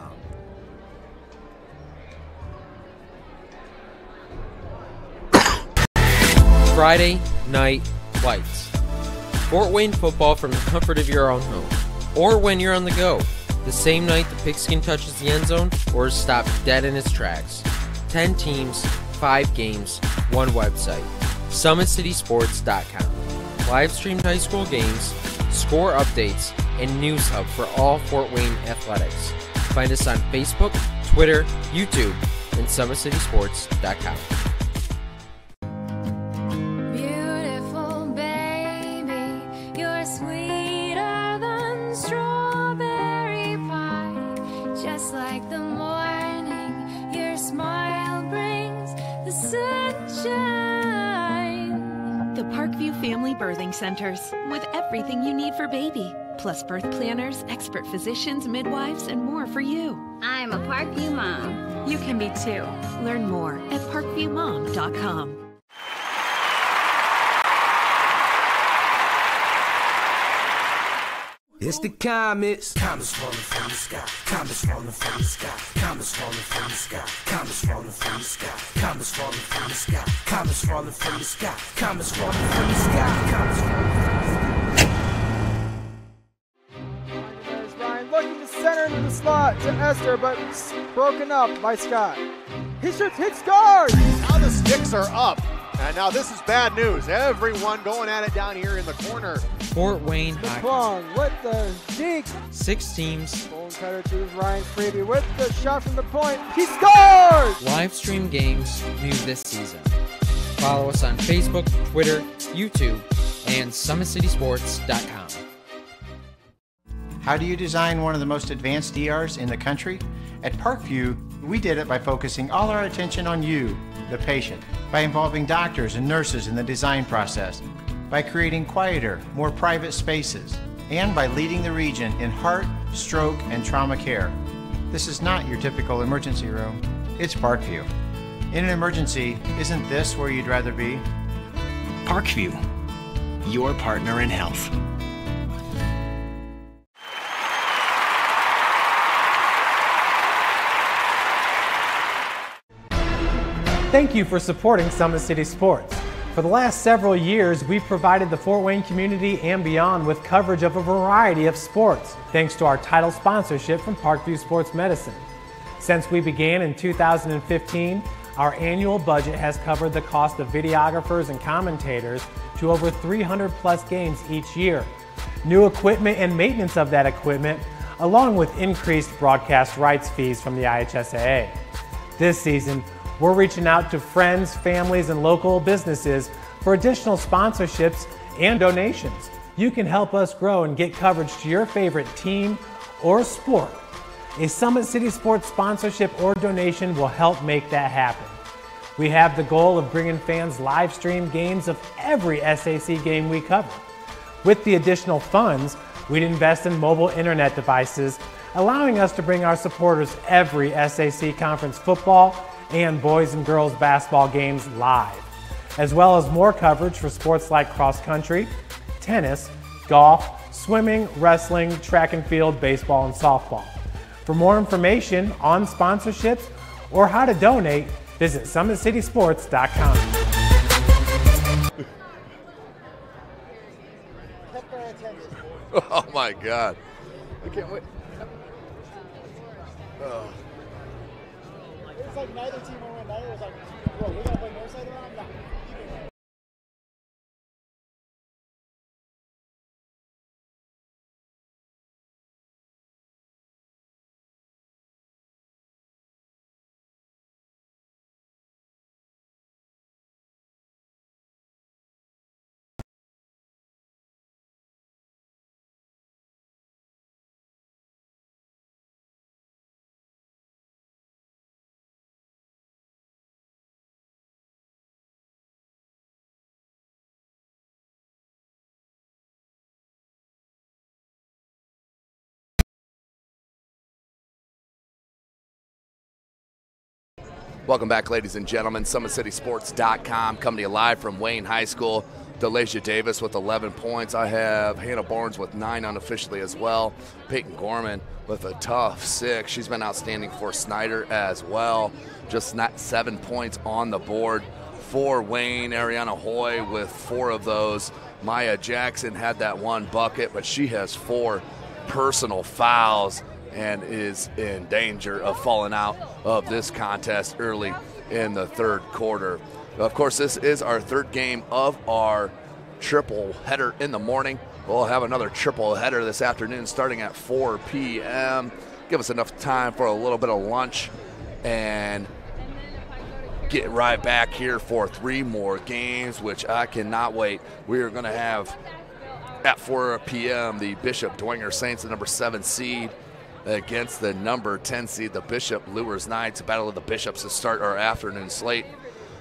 Friday Night Lights. Fort Wayne football from the comfort of your own home, or when you're on the go. The same night the pigskin touches the end zone or is stopped dead in its tracks. 10 teams, 5 games, 1 website. SummitCitySports.com. Live streamed high school games, score updates, and news hub for all Fort Wayne athletics. Find us on Facebook, Twitter, YouTube, and SummitCitySports.com. Family Birthing Centers, with everything you need for baby, plus birth planners, expert physicians, midwives, and more for you. I'm a Parkview mom. You can be too. Learn more at parkviewmom.com. It's the comets. Comets falling from the sky. Comets falling from the sky. Comets falling from the sky. Comets falling from the sky. Comets falling from the sky. Comets falling from the sky. Comets falling from the sky. Comets falling from the sky. Ryan looking to center into the slot to Esther, but broken up by Scott. He shoots, hits, scores! Now the sticks are up. And now this is bad news. Everyone going at it down here in the corner. Fort Wayne Hockey. With the deke. 6 teams. Bone cutter to Ryan Freeby with the shot from the point. He scores! Live stream games new this season. Follow us on Facebook, Twitter, YouTube, and SummitCitySports.com. How do you design one of the most advanced ERs in the country? At Parkview, we did it by focusing all our attention on you, the patient, by involving doctors and nurses in the design process, by creating quieter, more private spaces, and by leading the region in heart, stroke, and trauma care. This is not your typical emergency room. It's Parkview. In an emergency, isn't this where you'd rather be? Parkview, your partner in health. Thank you for supporting Summit City Sports. For the last several years, we've provided the Fort Wayne community and beyond with coverage of a variety of sports, thanks to our title sponsorship from Parkview Sports Medicine. Since we began in 2015, our annual budget has covered the cost of videographers and commentators to over 300 plus games each year. New equipment and maintenance of that equipment, along with increased broadcast rights fees from the IHSAA. This season, we're reaching out to friends, families, and local businesses for additional sponsorships and donations. You can help us grow and get coverage to your favorite team or sport. A Summit City Sports sponsorship or donation will help make that happen. We have the goal of bringing fans live stream games of every SAC game we cover. With the additional funds, we'd invest in mobile internet devices, allowing us to bring our supporters every SAC conference football and boys and girls basketball games live, as well as more coverage for sports like cross country, tennis, golf, swimming, wrestling, track and field, baseball, and softball. For more information on sponsorships or how to donate, visit SummitCitySports.com. Oh my God. I can't wait. Oh. It's like neither team will win. Neither was like, bro, we're going to play north side around? No. Welcome back, ladies and gentlemen. SummitCitySports.com coming to you live from Wayne High School. Delacia Davis with 11 points. I have Hannah Barnes with 9 unofficially as well. Peyton Gorman with a tough 6. She's been outstanding for Snider as well. Just not 7 points on the board for Wayne. Ariana Hoy with 4 of those. Maya Jackson had that 1 bucket, but she has 4 personal fouls and is in danger of falling out of this contest early in the third quarter. Of course, this is our third game of our triple header in the morning. We'll have another triple header this afternoon starting at 4 p.m. Give us enough time for a little bit of lunch and get right back here for 3 more games, which I cannot wait. We are going to have at 4 p.m. the Bishop Dwenger Saints, the number 7 seed, against the number 10 seed, the Bishop Lures Knights. A battle of the Bishops to start our afternoon slate.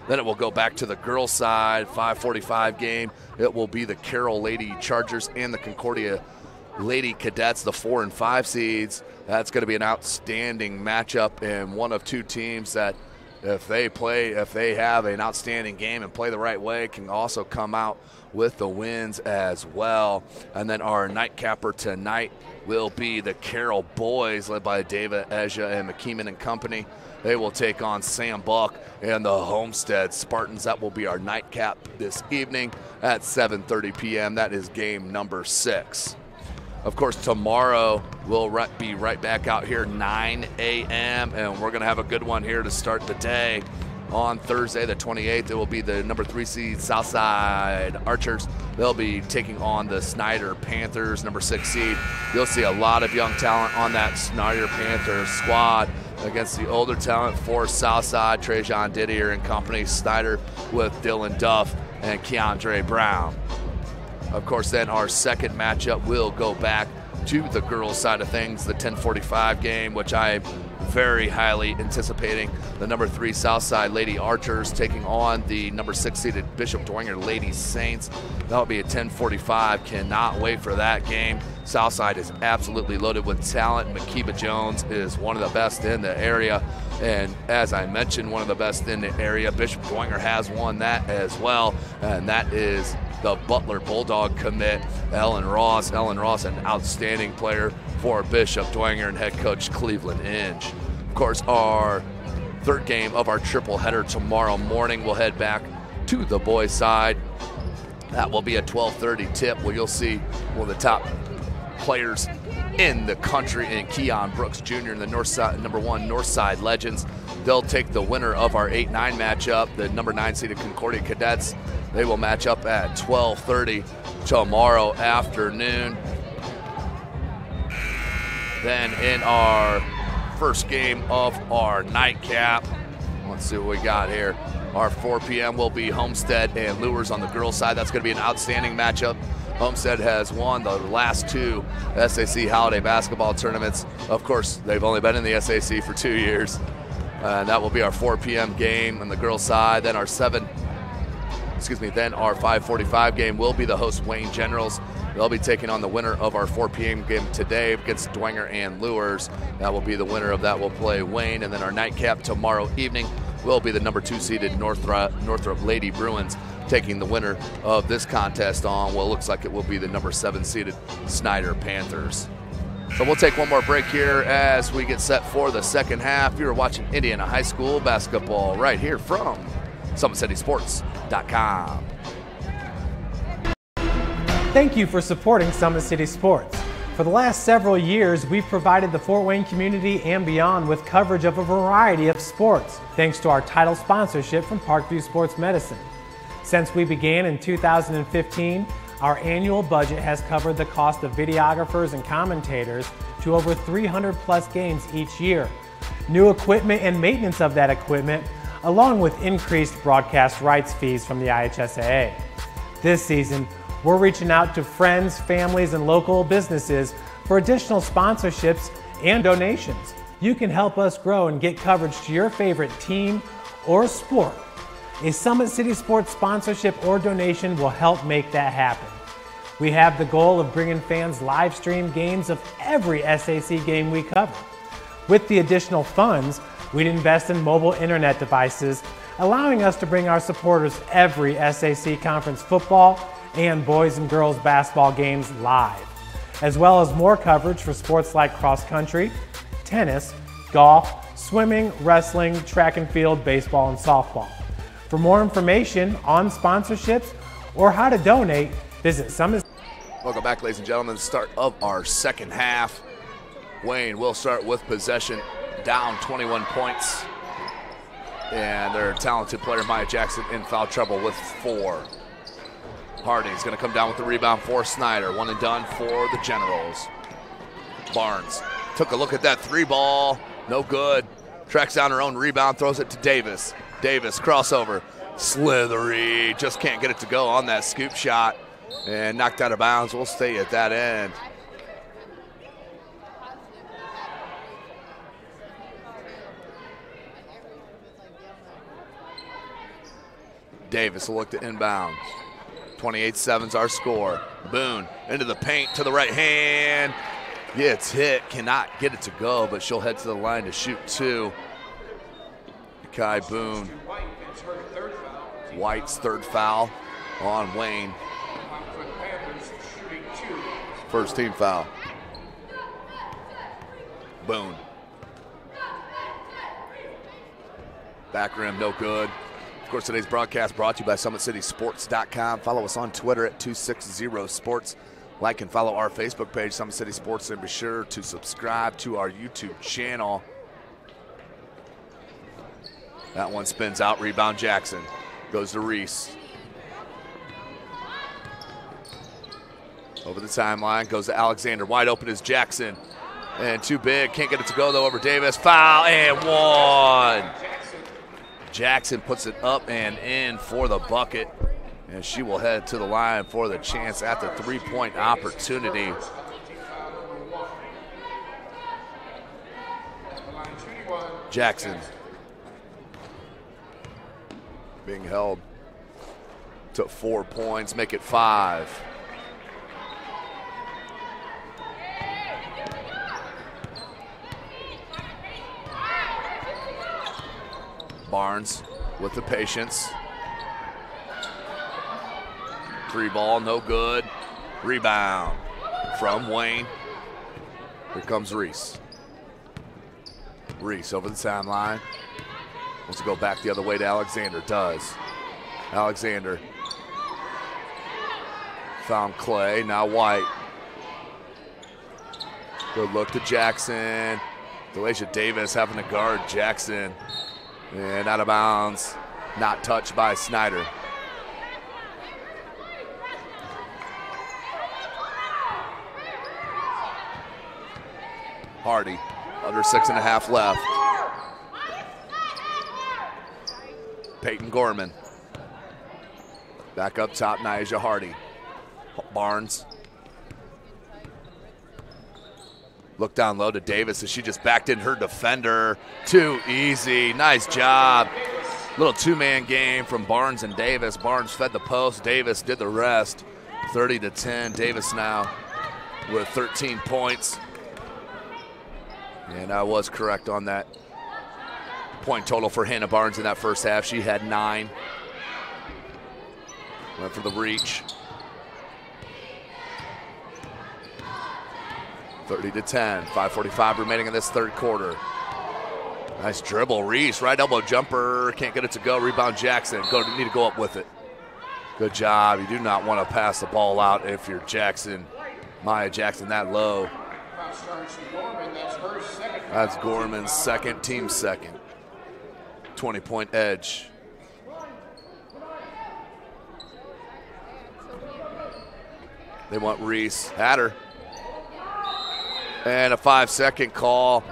Then it will go back to the girls' side, 5:45 game. It will be the Carroll Lady Chargers and the Concordia Lady Cadets, the 4 and 5 seeds. That's going to be an outstanding matchup and one of 2 teams that if they have an outstanding game and play the right way, can also come out with the wins as well. And then our nightcapper tonight will be the Carroll boys, led by David Ezja and McKeeman and company. They will take on Sam Buck and the Homestead Spartans. That will be our nightcap this evening at 7:30 p.m. That is game number 6. Of course, tomorrow we'll be right back out here 9 a.m. and we're going to have a good one here to start the day. On Thursday, the 28th, it will be the number 3 seed Southside Archers. They'll be taking on the Snider Panthers, number 6 seed. You'll see a lot of young talent on that Snider Panthers squad against the older talent for Southside, Trajan Didier and company. Snider with Dylan Duff and Keandre Brown. Of course, then our second matchup will go back to the girls' side of things, the 10:45 game, which I'm very highly anticipating. The number 3 Southside Lady Archers taking on the number 6 seeded Bishop Dwenger Lady Saints. That'll be at 10:45. Cannot wait for that game. Southside is absolutely loaded with talent. Makiba Jones is one of the best in the area. And as I mentioned, one of the best in the area. Bishop Dwenger has won that as well. And that is the Butler Bulldog commit, Ellen Ross. Ellen Ross, an outstanding player for Bishop Dwenger and head coach Cleveland Inge. Of course, our third game of our triple header tomorrow morning, we'll head back to the boys' side. That will be a 12:30 tip where you'll see one of the top players in the country in Keon Brooks Jr. and the number 1 Northside Legends. They'll take the winner of our 8-9 matchup, the number 9 seeded Concordia Cadets. They will match up at 12:30 tomorrow afternoon. Then in our first game of our nightcap, let's see what we got here. Our 4 p.m. will be Homestead and Lures on the girls' side. That's going to be an outstanding matchup. Homestead has won the last 2 SAC holiday basketball tournaments. Of course, they've only been in the SAC for 2 years. And that will be our 4 p.m. game on the girls' side. Then our 5:45 game will be the host Wayne Generals. They'll be taking on the winner of our 4 p.m. game today against Dwenger and Lures. That will be the winner of that will play Wayne. And then our nightcap tomorrow evening will be the number 2 seeded Northrop Lady Bruins, taking the winner of this contest on what looks like it will be the number 7 seeded Snider Panthers. So we'll take one more break here as we get set for the second half. You're watching Indiana High School basketball right here from SummitCitySports.com. Thank you for supporting Summit City Sports. For the last several years, we've provided the Fort Wayne community and beyond with coverage of a variety of sports, thanks to our title sponsorship from Parkview Sports Medicine. Since we began in 2015, our annual budget has covered the cost of videographers and commentators to over 300 plus games each year. New equipment and maintenance of that equipment, along with increased broadcast rights fees from the IHSAA. This season, we're reaching out to friends, families, and local businesses for additional sponsorships and donations. You can help us grow and get coverage to your favorite team or sport. A Summit City Sports sponsorship or donation will help make that happen. We have the goal of bringing fans live stream games of every SAC game we cover. With the additional funds, we'd invest in mobile internet devices, allowing us to bring our supporters every SAC conference football and boys and girls basketball games live, as well as more coverage for sports like cross country, tennis, golf, swimming, wrestling, track and field, baseball, and softball. For more information on sponsorships or how to donate, visit Summit. Welcome back, ladies and gentlemen. The start of our second half. Wayne will start with possession, down 21 points. And their talented player, Maya Jackson, in foul trouble with 4. Harding's going to come down with the rebound for Snider. 1 and done for the Generals. Barnes took a look at that 3 ball. No good. Tracks down her own rebound, throws it to Davis. Davis, crossover. Slithery. Just can't get it to go on that scoop shot. And knocked out of bounds. We'll stay at that end. Davis will look to inbound. 28-7's our score. Boone into the paint to the right hand. Gets hit, cannot get it to go, but she'll head to the line to shoot 2. Kai Boone. White's third foul on Wayne. First team foul. Boone. Back rim, no good. Of course, today's broadcast brought to you by SummitCitySports.com. Follow us on Twitter at 260sports. Like and follow our Facebook page, Summit City Sports, and be sure to subscribe to our YouTube channel. That one spins out, rebound Jackson. Goes to Reese. Over the timeline, goes to Alexander. Wide open is Jackson. And too big, can't get it to go though over Davis. Foul and one. Jackson puts it up and in for the bucket. And she will head to the line for the chance at the three-point opportunity. Jackson being held to 4 points, make it 5. Barnes with the patience. Three ball, no good. Rebound from Wayne. Here comes Reese. Reese over the timeline. Wants to go back the other way to Alexander. Does. Alexander found Clay. Now White. Good look to Jackson. Delisha Davis having to guard Jackson. And out of bounds. Not touched by Snider. Hardy, under 6.5 left. Peyton Gorman. Back up top, Nyjah Hardy. Barnes. Look down low to Davis as she just backed in her defender. Too easy, nice job. Little two-man game from Barnes and Davis. Barnes fed the post, Davis did the rest. 30-10, Davis now with 13 points. And I was correct on that point total for Hannah Barnes in that first half. She had 9. Went for the reach. 30-10, 5:45 remaining in this third quarter. Nice dribble, Reese, right elbow jumper, can't get it to go. Rebound Jackson, need to go up with it. Good job. You do not want to pass the ball out if you're Jackson, Maya Jackson, that low. That's Gorman's second, team second. 20-point edge. They want Reese. Had her. And a 5-second call.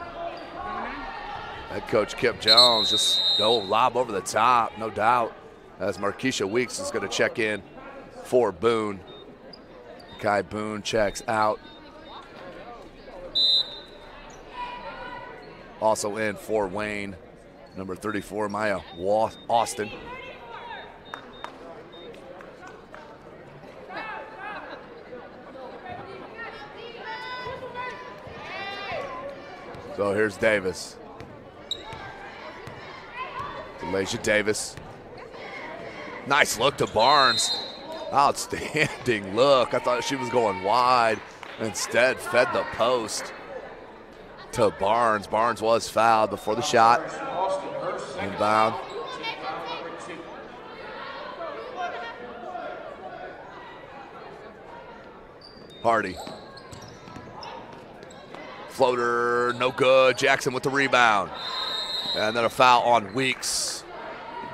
Head coach Kip Jones just go lob over the top, no doubt. As Markeisha Weeks is going to check in for Boone. Kai Boone checks out. Also in for Wayne, number 34, Maya Austin. So here's Davis. Delisha Davis. Nice look to Barnes. Outstanding look. I thought she was going wide. Instead, fed the post to Barnes. Barnes was fouled before the shot. Inbound. Hardy. Floater, no good. Jackson with the rebound. And then a foul on Weeks.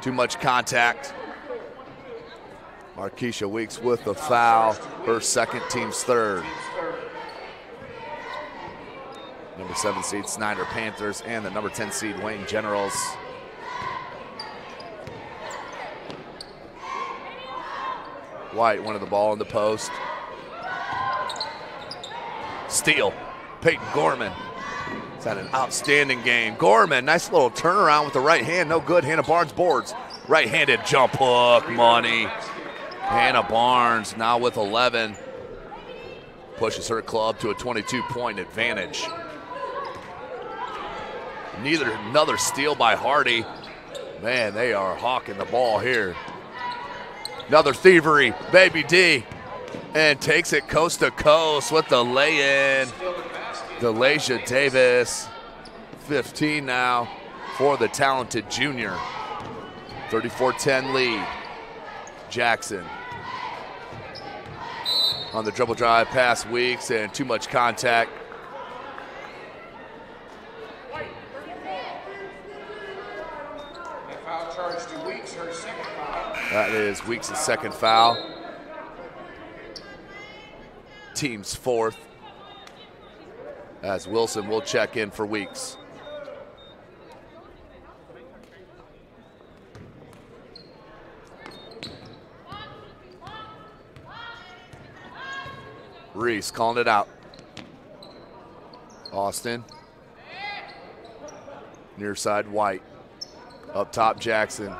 Too much contact. Markeisha Weeks with the foul. Her second, team's third. Number 7 seed Snider Panthers and the number 10 seed Wayne Generals. White wanted the ball in the post. Steal. Peyton Gorman. He's had an outstanding game. Gorman, nice little turnaround with the right hand. No good. Hannah Barnes boards. Right-handed jump hook, money. Hannah Barnes now with 11. Pushes her club to a 22-point advantage. Another steal by Hardy. Man, they are hawking the ball here. Another thievery, Baby D. And takes it coast to coast with the lay-in. DeLasia Davis, 15 now for the talented junior. 34-10 lead. Jackson on the dribble drive past Weeks and too much contact. Foul charge to Weeks, her second foul. That is Weeks' second foul. Team's fourth. As Wilson will check in for Weeks. Reese calling it out. Austin. Near side, White. Up top, Jackson.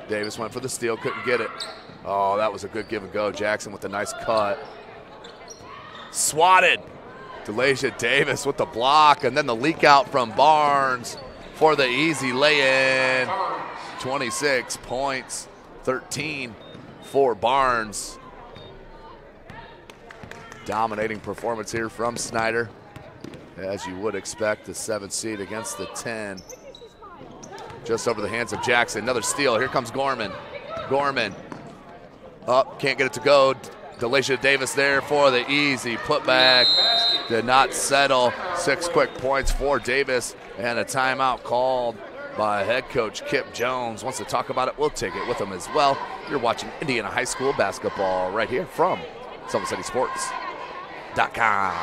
Davis went for the steal, couldn't get it. Oh, that was a good give and go. Jackson with a nice cut. Swatted. DeLasia Davis with the block, and then the leak out from Barnes for the easy lay-in. 26 points, 13 for Barnes. Dominating performance here from Snider. As you would expect, the 7th seed against the 10. Just over the hands of Jackson. Another steal. Here comes Gorman. Gorman up, can't get it to go. DeLasia Davis there for the easy putback. Did not settle. 6 quick points for Davis, and a timeout called by head coach Kip Jones. Wants to talk about it, we'll take it with him as well. You're watching Indiana High School basketball right here from SummitCitySports.com.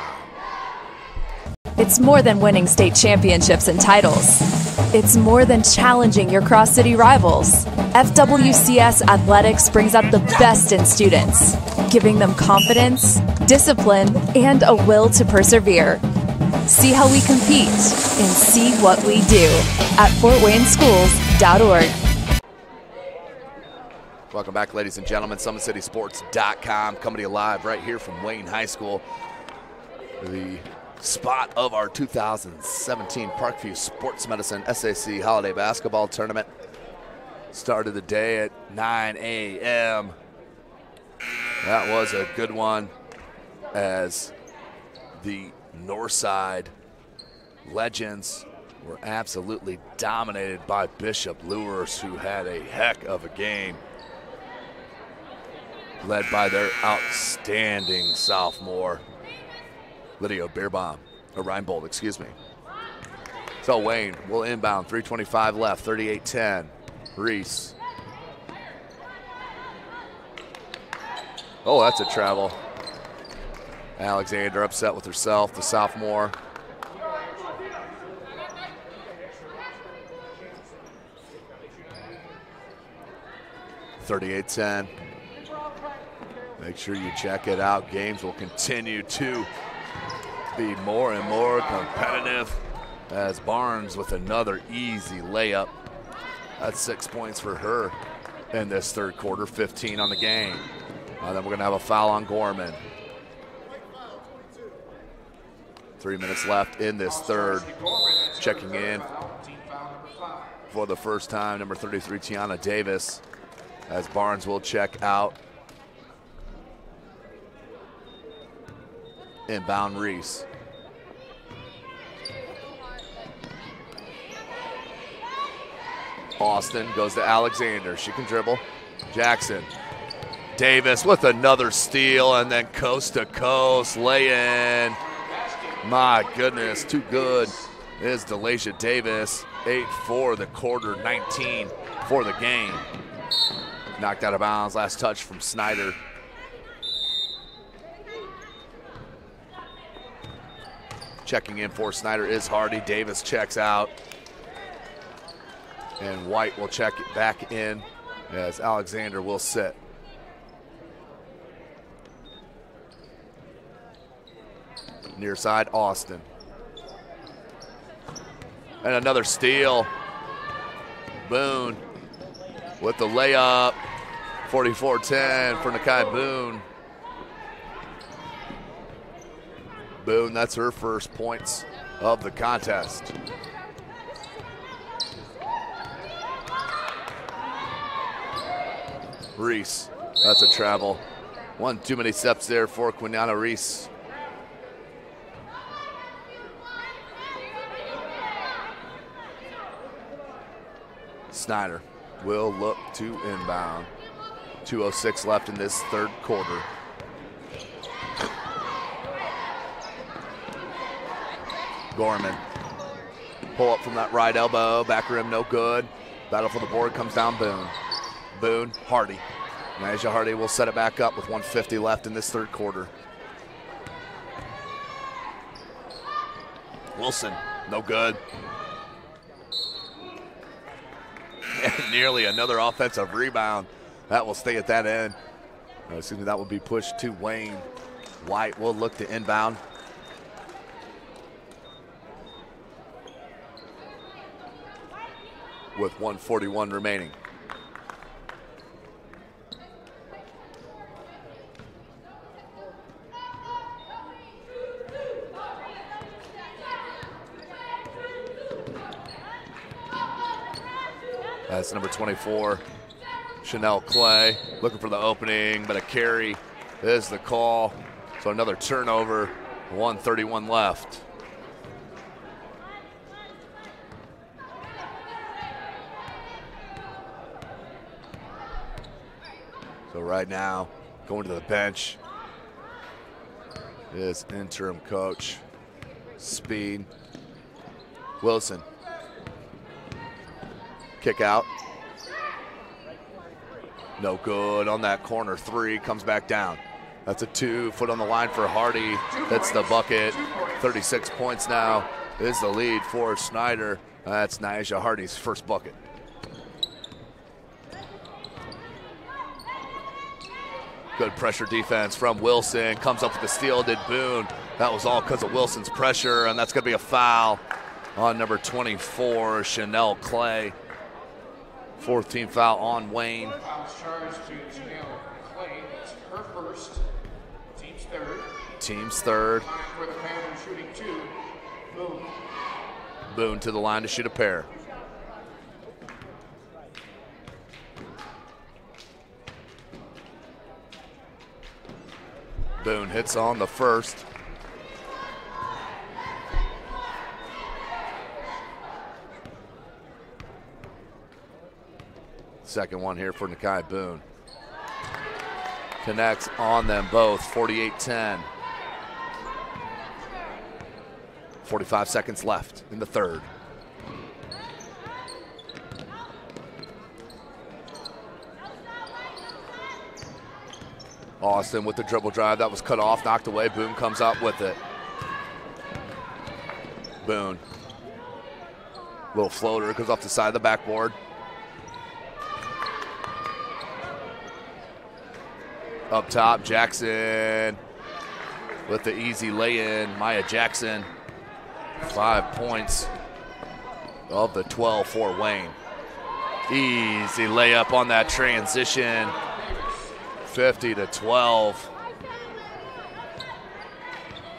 It's more than winning state championships and titles. It's more than challenging your cross-city rivals. FWCS Athletics brings out the best in students, giving them confidence, discipline, and a will to persevere. See how we compete and see what we do at FortWayneSchools.org. Welcome back, ladies and gentlemen. SummitCitySports.com coming to you live right here from Wayne High School. The spot of our 2017 Parkview Sports Medicine SAC Holiday Basketball Tournament. Started the day at 9 a.m. That was a good one, as the Northside Legends were absolutely dominated by Bishop Lures, who had a heck of a game, led by their outstanding sophomore, Lydia Reinbold, excuse me. So Wayne will inbound, 3:25 left, 38-10. Reese. Oh, that's a travel. Alexander upset with herself, the sophomore. (38-10). Make sure you check it out. Games will continue to be more and more competitive, as Barnes with another easy layup. That's 6 points for her in this third quarter, 15 on the game. Then we're going to have a foul on Gorman. 3 minutes left in this third. Checking in for the first time, number 33, Tiana Davis, as Barnes will check out. Inbound Reese. Austin goes to Alexander. She can dribble. Jackson. Davis with another steal, and then coast to coast lay in. My goodness, too good is DeLasia Davis. 8 for the quarter, 19 for the game. Knocked out of bounds. Last touch from Snider. Checking in for Snider is Hardy. Davis checks out. And White will check it back in, as Alexander will sit. Near side, Austin. And another steal. Boone with the layup. 44-10 for Nakai Boone. Boone, that's her first points of the contest. Reese, that's a travel. One too many steps there for Quiniana Reese. Snider will look to inbound. 2:06 left in this third quarter. Gorman, pull up from that right elbow, back rim no good. Battle for the board comes down Boone. Boone, Hardy. Naja Hardy will set it back up with 1:50 left in this third quarter. Wilson, no good. And nearly another offensive rebound. That will stay at that end. Excuse me, that will be pushed to Wayne. White will look to inbound. With 1:41 remaining. That's number 24, Chanel Clay, looking for the opening, but a carry is the call. So another turnover, 1:31 left. So right now, going to the bench is interim coach Speed. Wilson. Kick out. No good on that corner three, comes back down. That's a 2, foot on the line for Hardy. That's the bucket. 36 points now is the lead for Snider. That's Naja Hardy's first bucket. Good pressure defense from Wilson. Comes up with the steal, did Boone. That was all because of Wilson's pressure, and that's going to be a foul on number 24, Chanel Clay. 4th team foul on Wayne. Fouls charged to Chanel Clay. It's her first. Team's third. Team's third. Line for the Panthers shooting 2. Boone. Boone to the line to shoot a pair. Boone hits on the first. Second one here for Nakai Boone. Connects on them both, 48-10. 45 seconds left in the third. Austin with the dribble drive, that was cut off, knocked away. Boone comes up with it. Boone. Little floater, goes off the side of the backboard. Up top, Jackson with the easy lay-in. Maya Jackson, 5 points of the 12 for Wayne. Easy layup on that transition. 50-12.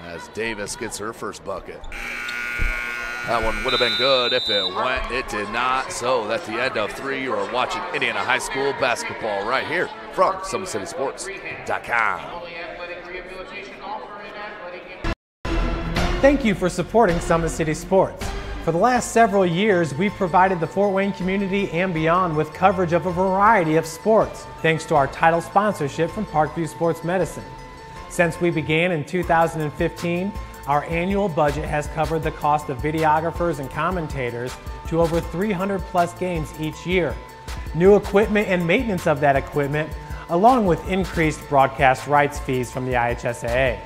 As Davis gets her first bucket. That one would have been good if it went. It did not. So at the end of 3, you are watching Indiana High School basketball right here from SummitCitySports.com. Thank you for supporting Summit City Sports. For the last several years, we've provided the Fort Wayne community and beyond with coverage of a variety of sports, thanks to our title sponsorship from Parkview Sports Medicine. Since we began in 2015, our annual budget has covered the cost of videographers and commentators to over 300 plus games each year. New equipment and maintenance of that equipment, along with increased broadcast rights fees from the IHSAA.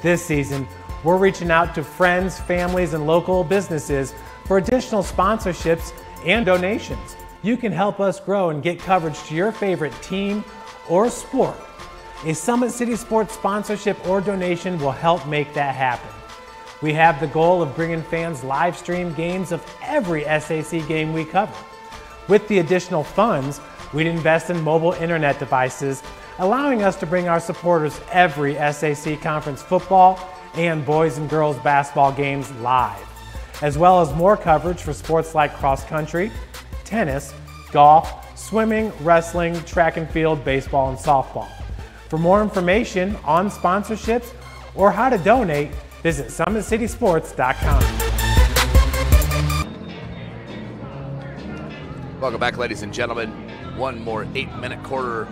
This season, we're reaching out to friends, families, and local businesses for additional sponsorships and donations. You can help us grow and get coverage to your favorite team or sport. A Summit City Sports sponsorship or donation will help make that happen. We have the goal of bringing fans live stream games of every SAC game we cover. With the additional funds, we'd invest in mobile internet devices, allowing us to bring our supporters every SAC conference football and boys and girls basketball games live, as well as more coverage for sports like cross country, tennis, golf, swimming, wrestling, track and field, baseball, and softball. For more information on sponsorships or how to donate, visit SummitCitySports.com. Welcome back, ladies and gentlemen. One more 8-minute quarter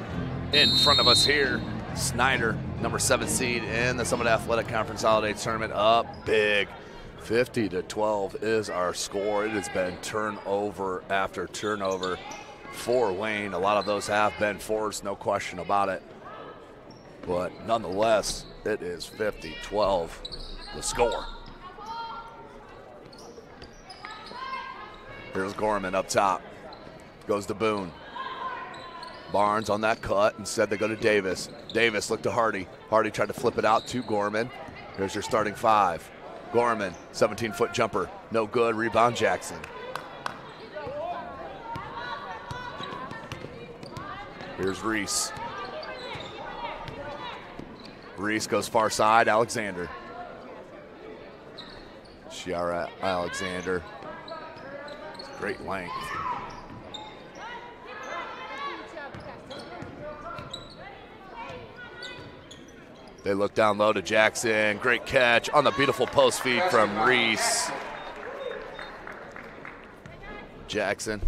in front of us here. Snider, number 7 seed in the Summit Athletic Conference Holiday Tournament, up big. 50-12 is our score. It has been turnover after turnover for Wayne. A lot of those have been forced, no question about it. But nonetheless, it is 50-12, the score. Here's Gorman up top. Goes to Boone. Barnes on that cut. Instead, they go to Davis. Davis looked to Hardy. Hardy tried to flip it out to Gorman. Here's your starting 5. Gorman, 17-foot jumper. No good. Rebound, Jackson. Here's Reese. Reese goes far side. Alexander. Shiara Alexander. Great length. They look down low to Jackson. Great catch on the beautiful post feed from Reese. Jackson.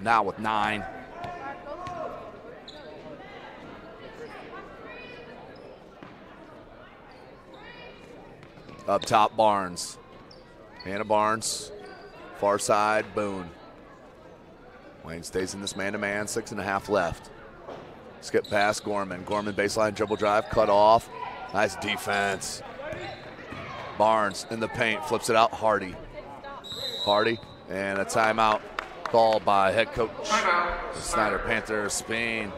Now with 9. Up top, Barnes. Hannah Barnes. Far side, Boone. Wayne stays in this man-to-man, 6.5 left. Skip past Gorman. Gorman baseline dribble drive, cut off. Nice defense. Barnes in the paint, flips it out. Hardy. Hardy, and a timeout called by head coach the Snider Panthers, Spain.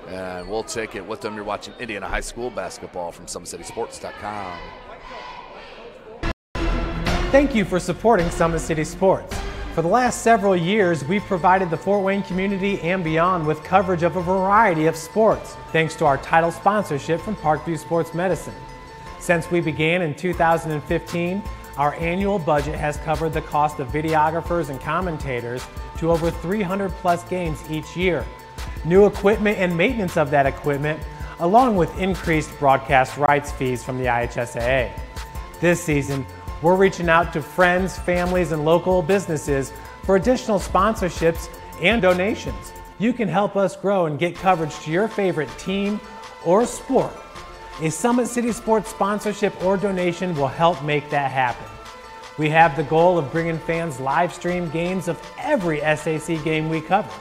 And we'll take it with them. You're watching Indiana High School basketball from SummitCitySports.com. Thank you for supporting Summit City Sports. For the last several years, we've provided the Fort Wayne community and beyond with coverage of a variety of sports, thanks to our title sponsorship from Parkview Sports Medicine. Since we began in 2015, our annual budget has covered the cost of videographers and commentators to over 300 plus games each year. New equipment and maintenance of that equipment, along with increased broadcast rights fees from the IHSAA. This season, we're reaching out to friends, families, and local businesses for additional sponsorships and donations. You can help us grow and get coverage to your favorite team or sport. A Summit City Sports sponsorship or donation will help make that happen. We have the goal of bringing fans live stream games of every SAC game we cover.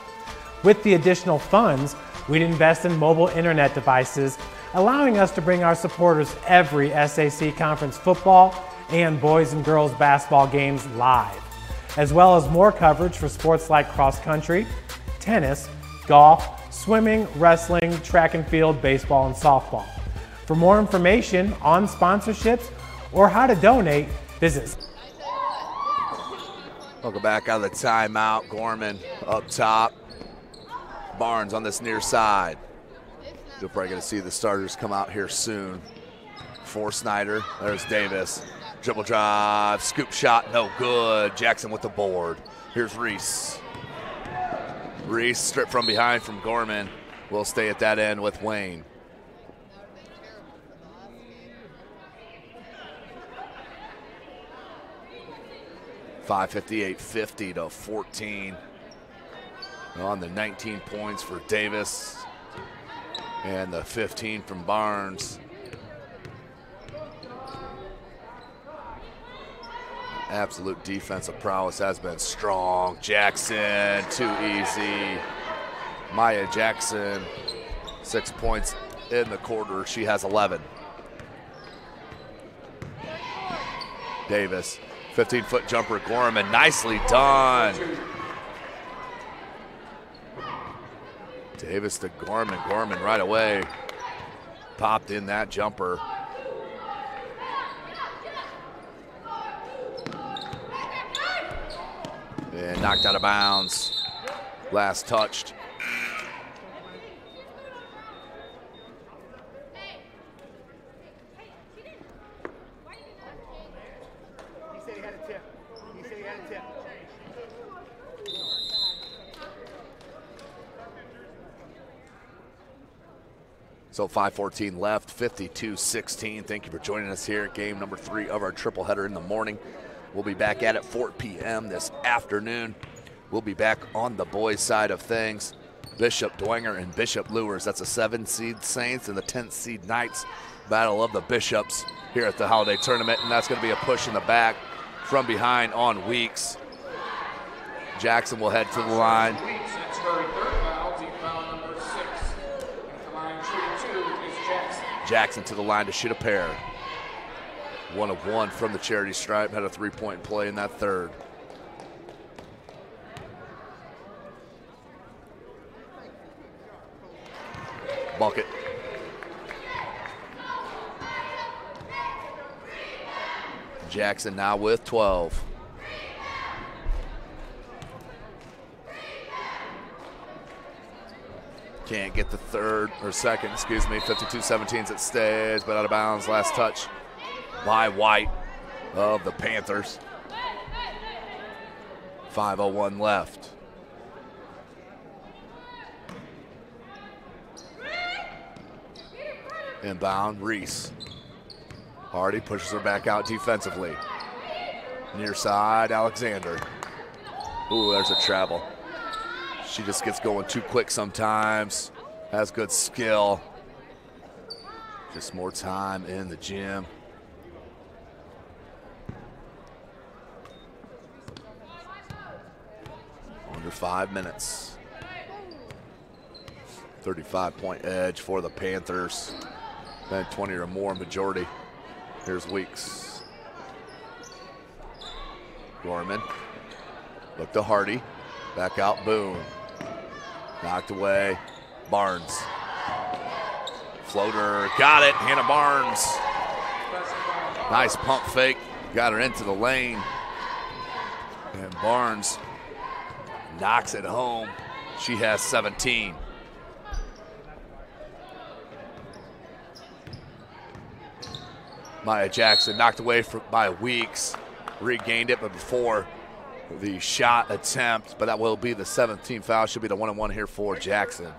With the additional funds, we'd invest in mobile internet devices, allowing us to bring our supporters every SAC conference football and boys and girls basketball games live, as well as more coverage for sports like cross country, tennis, golf, swimming, wrestling, track and field, baseball, and softball. For more information on sponsorships or how to donate, visit. Welcome back out of the timeout. Gorman up top. Barnes on this near side. You're probably going to see the starters come out here soon. For Snider, there's Davis. Dribble drive, scoop shot, no good. Jackson with the board. Here's Reese. Reese stripped from behind from Gorman. Will stay at that end with Wayne. .558, 50-14. On the 19 points for Davis. And the 15 from Barnes. Absolute defensive prowess has been strong. Jackson, too easy. Maya Jackson, 6 points in the quarter. She has 11. Davis, 15-foot jumper, Gorman, nicely done. Davis to Gorman. Gorman right away popped in that jumper. And knocked out of bounds. Last touched. So 5:14 left, 52-16. Thank you for joining us here at game number 3 of our triple header in the morning. We'll be back at it 4 p.m. this afternoon. We'll be back on the boys' side of things. Bishop Dwenger and Bishop Lures. That's the 7-seed Saints and the 10th-seed Knights. Battle of the Bishops here at the Holiday Tournament, and that's going to be a push in the back from behind on Weeks. Jackson will head to the line. That's her third foul, team foul number 6. At the line, shooting 2 is Jackson. Jackson to the line to shoot a pair. 1 of 1 from the charity stripe. Had a 3-point play in that third. Bucket. Jackson now with 12. Can't get the second, 52-17 as it stays, but out of bounds. Last touch by White of the Panthers. 5:01 left. Inbound, Reese. Hardy pushes her back out defensively. Near side, Alexander. Ooh, there's a travel. She just gets going too quick sometimes. Has good skill. Just more time in the gym. Under 5 minutes. 35-point edge for the Panthers. Then 20 or more majority. Here's Weeks. Gorman. Look to Hardy. Back out Boone. Knocked away. Barnes. Floater. Got it. Hannah Barnes. Nice pump fake. Got her into the lane. And Barnes knocks it home. She has 17. Maya Jackson knocked away by Weeks. Regained it, but before the shot attempt, but that will be the 17th foul. Should be the 1-on-1 here for Jackson.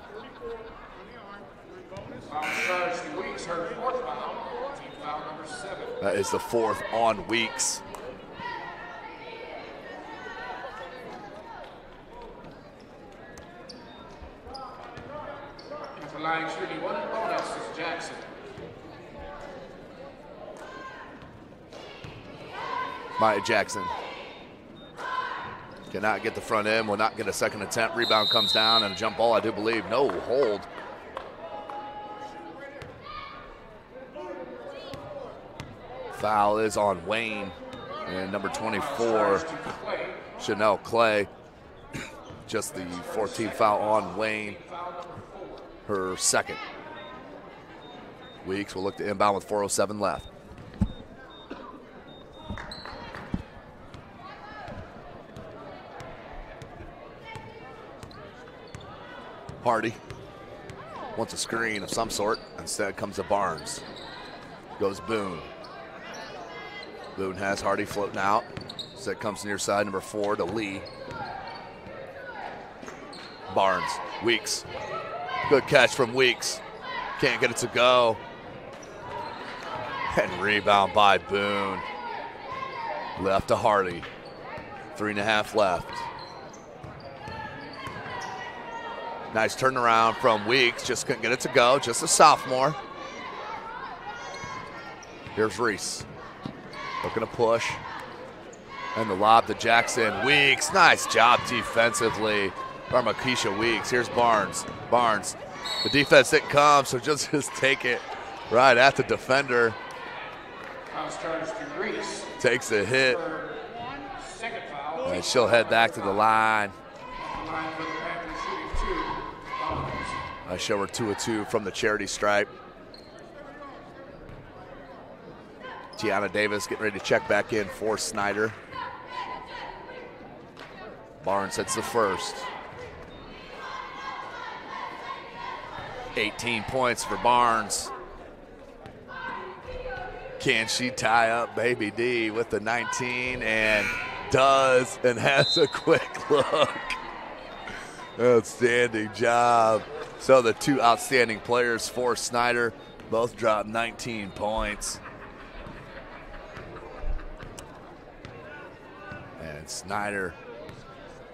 Weeks, her 4th foul, team foul number 7. That is the 4th on Weeks. At the line, shooting 1 bonus is Jackson. Maya Jackson cannot get the front end, will not get a second attempt. Rebound comes down and a jump ball, I do believe. No hold. Foul is on Wayne. And number 24, Chanel Clay. Just the 14th foul on Wayne. Her second. Weeks will look to inbound with 4:07 left. Hardy wants a screen of some sort. Instead comes to Barnes. Goes Boone. Boone has Hardy floating out. Instead comes near side, number 4 to Lee. Barnes, Weeks. Good catch from Weeks. Can't get it to go. And rebound by Boone. Left to Hardy. 3.5 left. Nice turnaround from Weeks. Just couldn't get it to go. Just a sophomore. Here's Reese. Looking to push. And the lob to Jackson. Weeks. Nice job defensively by Makisha Weeks. Here's Barnes. Barnes. The defense didn't come, so just take it right at the defender. Takes a hit. And she'll head back to the line. I show her 2 of 2 from the charity stripe. Tiana Davis getting ready to check back in for Snider. Barnes hits the first. 18 points for Barnes. Can she tie up Baby D with the 19? And does, and has a quick look. Outstanding job. So the two outstanding players for Snider both dropped 19 points. And Snider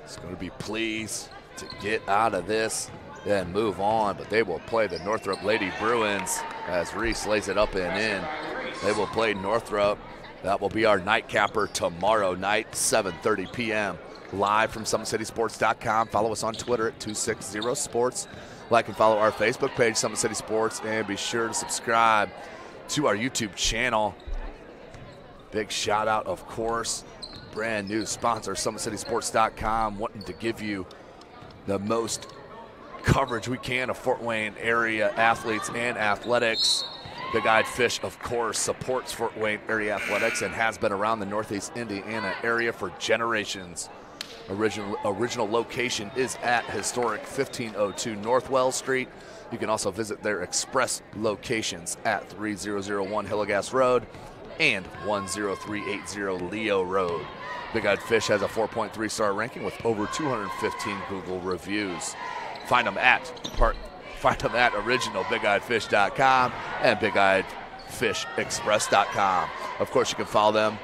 is going to be pleased to get out of this and move on, but they will play the Northrop Lady Bruins as Reese lays it up and in. They will play Northrop. That will be our nightcapper tomorrow night, 7:30 p.m. live from SummitCitySports.com. Follow us on Twitter at 260sports. Like and follow our Facebook page, Summit City Sports, and be sure to subscribe to our YouTube channel. Big shout out, of course, brand new sponsor, SummitCitySports.com, wanting to give you the most coverage we can of Fort Wayne area athletes and athletics. Big Eyed Fish, of course, supports Fort Wayne area athletics and has been around the Northeast Indiana area for generations. Original location is at historic 1502 North Wells Street. You can also visit their express locations at 3001 Hillegas Road and 10380 Leo Road. Big Eyed Fish has a 4.3 star ranking with over 215 Google reviews. Find them at originalbigeyedfish.com and bigeyedfishexpress.com. Of course, you can follow them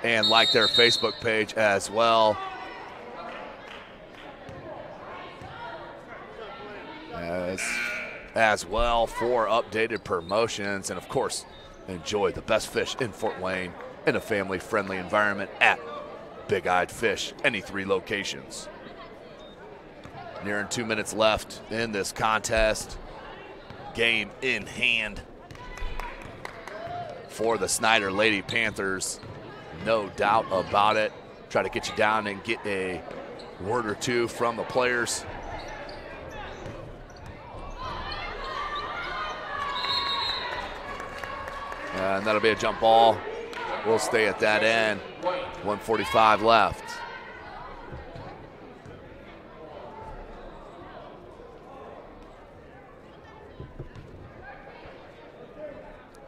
and like their Facebook page as well. As well for updated promotions, and of course, enjoy the best fish in Fort Wayne in a family-friendly environment at Big Eyed Fish, any 3 locations. Nearing 2 minutes left in this contest. Game in hand for the Snider Lady Panthers. No doubt about it. Try to get you down and get a word or two from the players. And that'll be a jump ball. We'll stay at that end. 1:45 left.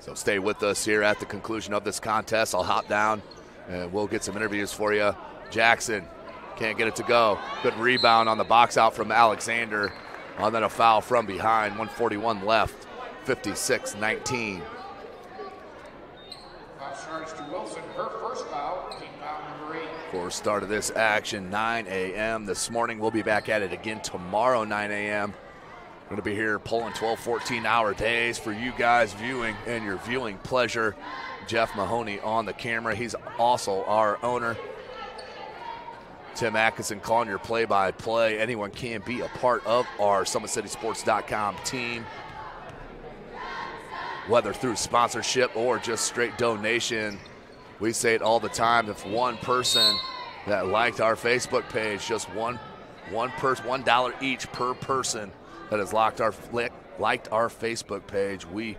So stay with us here at the conclusion of this contest. I'll hop down and we'll get some interviews for you. Jackson can't get it to go. Good rebound on the box out from Alexander. And then a foul from behind. 1:41 left. 56-19. To Wilson, her first foul, team foul number 8. For start of this action, 9 a.m. this morning. We'll be back at it again tomorrow, 9 a.m. Going to be here pulling 12, 14-hour days for you guys viewing and your viewing pleasure. Jeff Mahoney on the camera. He's also our owner. Tim Atkinson calling your play-by-play. Anyone can be a part of our SummitCitySports.com team, whether through sponsorship or just straight donation. We say it all the time. If one person that liked our Facebook page, just one person, $1 each per person that has liked our Facebook page, we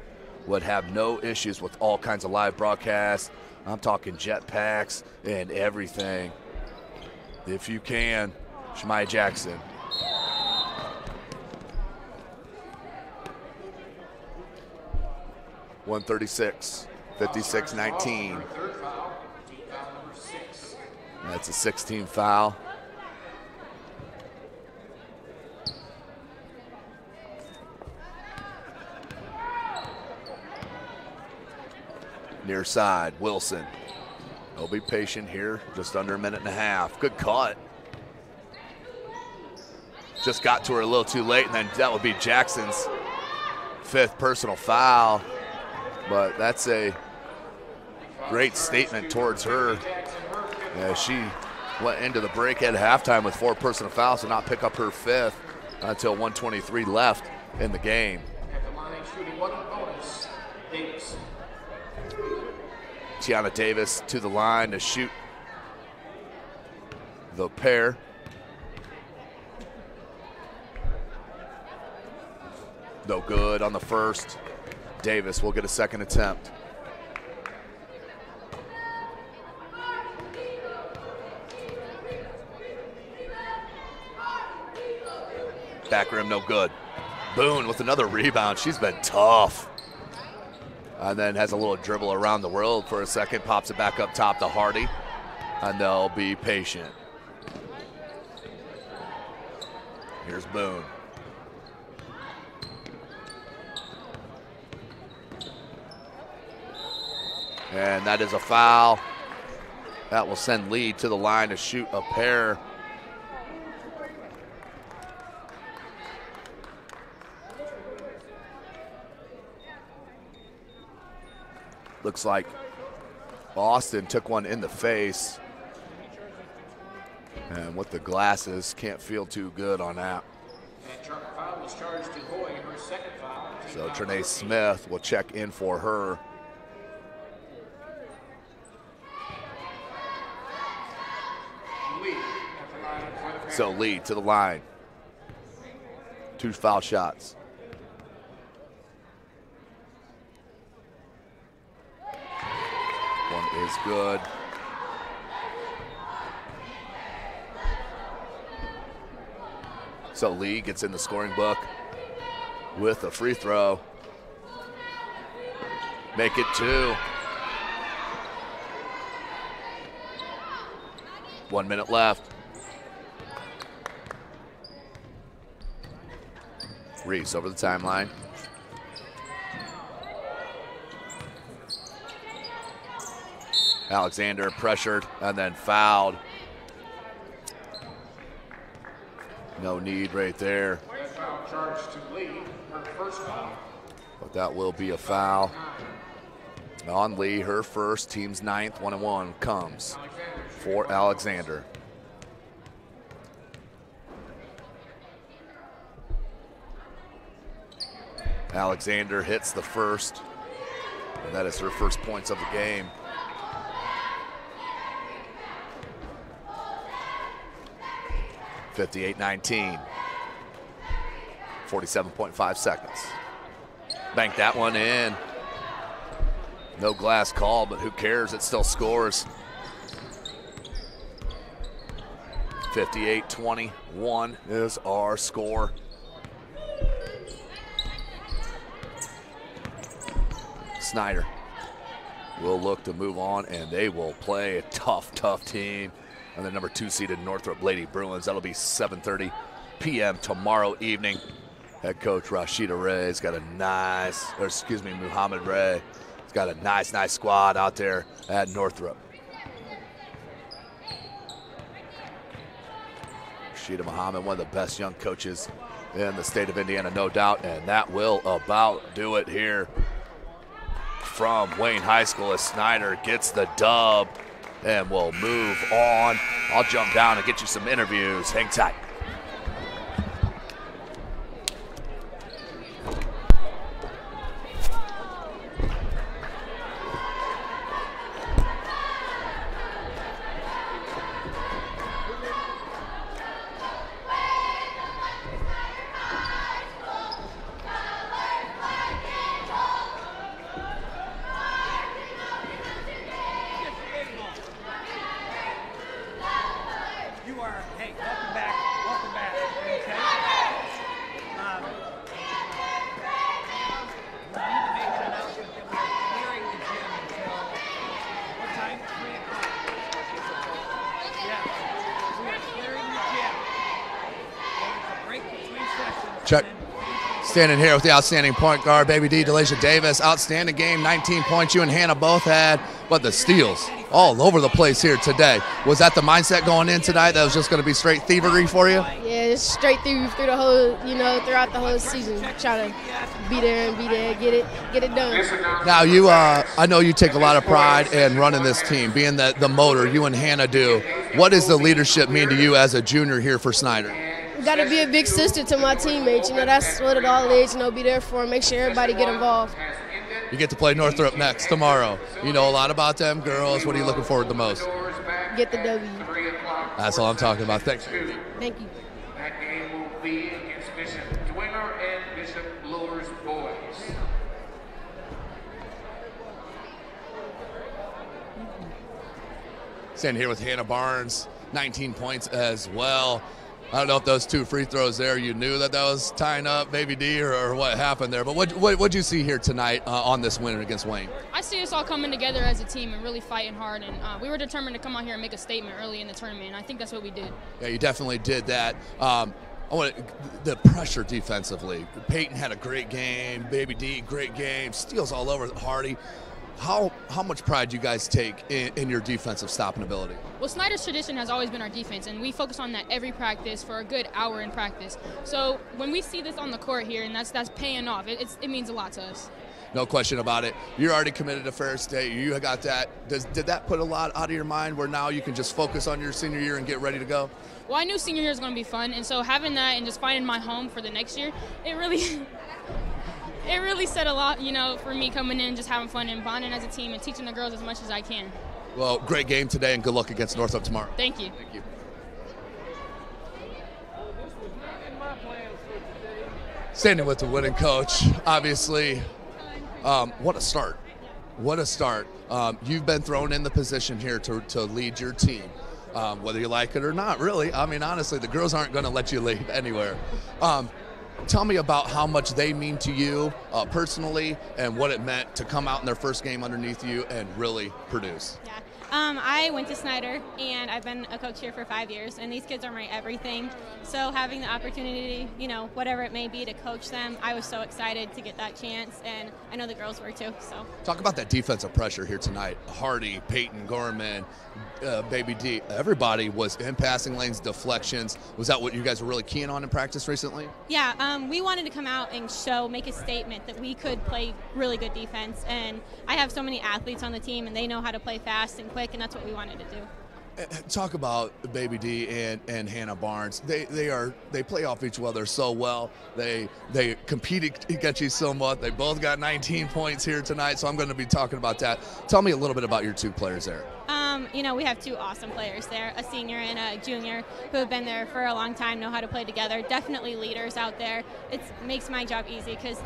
would have no issues with all kinds of live broadcasts. I'm talking jetpacks and everything. If you can, Shemai Jackson. .136, 56-19. That's a 16 foul. Near side, Wilson. They'll be patient here, just under a minute and a half. Good cut. Just got to her a little too late, and then that would be Jackson's 5th personal foul. But that's a great statement towards her. She went into the break at halftime with 4 personal fouls to not pick up her 5th until 1:23 left in the game. At the line, shooting 1 bonus, Davis. Tiana Davis to the line to shoot the pair. No good on the first. Davis will get a second attempt. Back rim, no good. Boone with another rebound. She's been tough. And then has a little dribble around the world for a second. Pops it back up top to Hardy. And they'll be patient. Here's Boone. And that is a foul. That will send Lee to the line to shoot a pair. Looks like Austin took one in the face. And with the glasses, can't feel too good on that. Foul was charged to Hoy, her second foul. So Tourney Smith will check in for her. So Lee to the line. 2 foul shots. One is good. So Lee gets in the scoring book with a free throw. Make it 2. 1 minute left. Reese over the timeline. Alexander pressured and then fouled. No need right there. That foul charged to Lee, her first foul. But that will be a foul on Lee, her first, team's 9th. 1-1 comes for Alexander. Alexander hits the first, and that is her first points of the game. (58-19). 47.5 seconds. Bank that one in. No glass call, but who cares? It still scores. 58-21 is our score. Snider will look to move on, and they will play a tough team. And the number 2 seeded Northrop Lady Bruins. That'll be 7:30 p.m. tomorrow evening. Head coach Rashida Ray's got a Muhammad Ray. He's got a nice squad out there at Northrop. Rashida Muhammad, one of the best young coaches in the state of Indiana, no doubt, and that will about do it here from Wayne High School as Snider gets the dub, and we'll move on. I'll jump down and get you some interviews. Hang tight. Chuck standing here with the outstanding point guard, Baby D, Delisha Davis. Outstanding game, 19 points. You and Hannah both had, but the steals all over the place here today. Was that the mindset going in tonight? That was just going to be straight thievery for you? Yeah, just straight through the whole, throughout the whole season. Try to be there, get it done. Now you, I know you take a lot of pride in running this team, being the motor you and Hannah do. What does the leadership mean to you as a junior here for Snider? Got to be a big sister to my teammates. That's what it all is. Be there for them, make sure everybody get involved. You get to play Northrop next tomorrow. You know a lot about them girls. What are you looking forward to the most? Get the W. That's all I'm talking about. Thanks. Thank you. That game will be against Bishop Dwenger and Bishop Lures boys. Standing here with Hannah Barnes, 19 points as well. I don't know if those 2 free throws there, you knew that was tying up Baby D or what happened there. But what'd you see here tonight on this win against Wayne? I see us all coming together as a team and really fighting hard. And we were determined to come out here and make a statement early in the tournament. And I think that's what we did. Yeah, you definitely did that. The pressure defensively. Peyton had a great game. Baby D, great game. Steals all over Hardy. How much pride do you guys take in your defensive stopping ability? Well, Snider's tradition has always been our defense, and we focus on that every practice for a good hour in practice. So when we see this on the court here, and that's paying off, it means a lot to us. No question about it. You're already committed to Ferris State. You got that. Did that put a lot out of your mind where now you can just focus on your senior year and get ready to go? Well, I knew senior year was going to be fun, and so having that and just finding my home for the next year, it really said a lot, for me coming in, just having fun and bonding as a team and teaching the girls as much as I can. Well, great game today, and good luck against Northrop tomorrow. Thank you. Thank you. Standing with the winning coach, obviously, what a start. What a start. You've been thrown in the position here to lead your team, whether you like it or not, really. I mean, honestly, the girls aren't going to let you leave anywhere. Tell me about how much they mean to you personally and what it meant to come out in their first game underneath you and really produce. Yeah. I went to Snider, and I've been a coach here for 5 years, and these kids are my everything. So having the opportunity, whatever it may be, to coach them, I was so excited to get that chance, and I know the girls were too. So talk about that defensive pressure here tonight. Hardy, Peyton, Gorman, Baby D, everybody was in passing lanes, deflections. Was that what you guys were really keen on in practice recently? Yeah, we wanted to come out and make a statement that we could play really good defense, and I have so many athletes on the team, and they know how to play fast and quick, and that's what we wanted to do. Talk about Baby D and Hannah Barnes. They play off each other so well. They compete against you so much. They both got 19 points here tonight, so I'm going to be talking about that. Tell me a little bit about your two players there. We have two awesome players there, a senior and a junior, who have been there for a long time, know how to play together. Definitely leaders out there. It makes my job easy because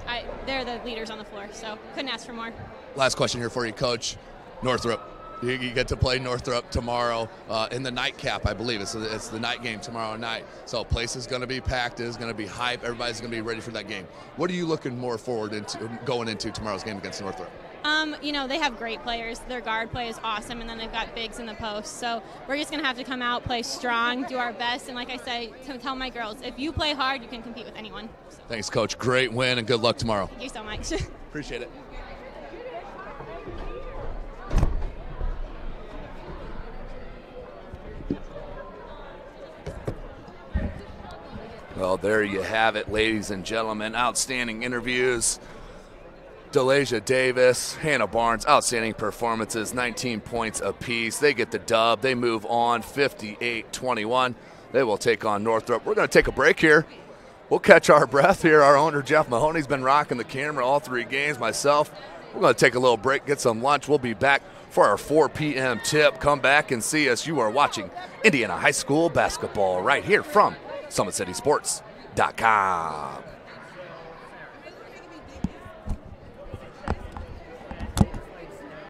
they're the leaders on the floor, so couldn't ask for more. Last question here for you, Coach. Northrop. You get to play Northrop tomorrow in the nightcap, I believe. It's the night game tomorrow night. So place is going to be packed. It's going to be hype. Everybody's going to be ready for that game. What are you looking more forward into going into tomorrow's game against Northrop? They have great players. Their guard play is awesome, and then they've got bigs in the post. So we're just going to have to come out, play strong, do our best. And like I say, tell my girls, if you play hard, you can compete with anyone. So. Thanks, Coach. Great win, and good luck tomorrow. Thank you so much. Appreciate it. Well, there you have it, ladies and gentlemen. Outstanding interviews. Delasia Davis, Hannah Barnes, outstanding performances, 19 points apiece. They get the dub. They move on 58-21. They will take on Northrop. We're going to take a break here. We'll catch our breath here. Our owner, Jeff Mahoney's been rocking the camera all 3 games. Myself, we're going to take a little break, get some lunch. We'll be back for our 4 p.m. tip. Come back and see us. You are watching Indiana High School basketball right here from SummitCitySports.com.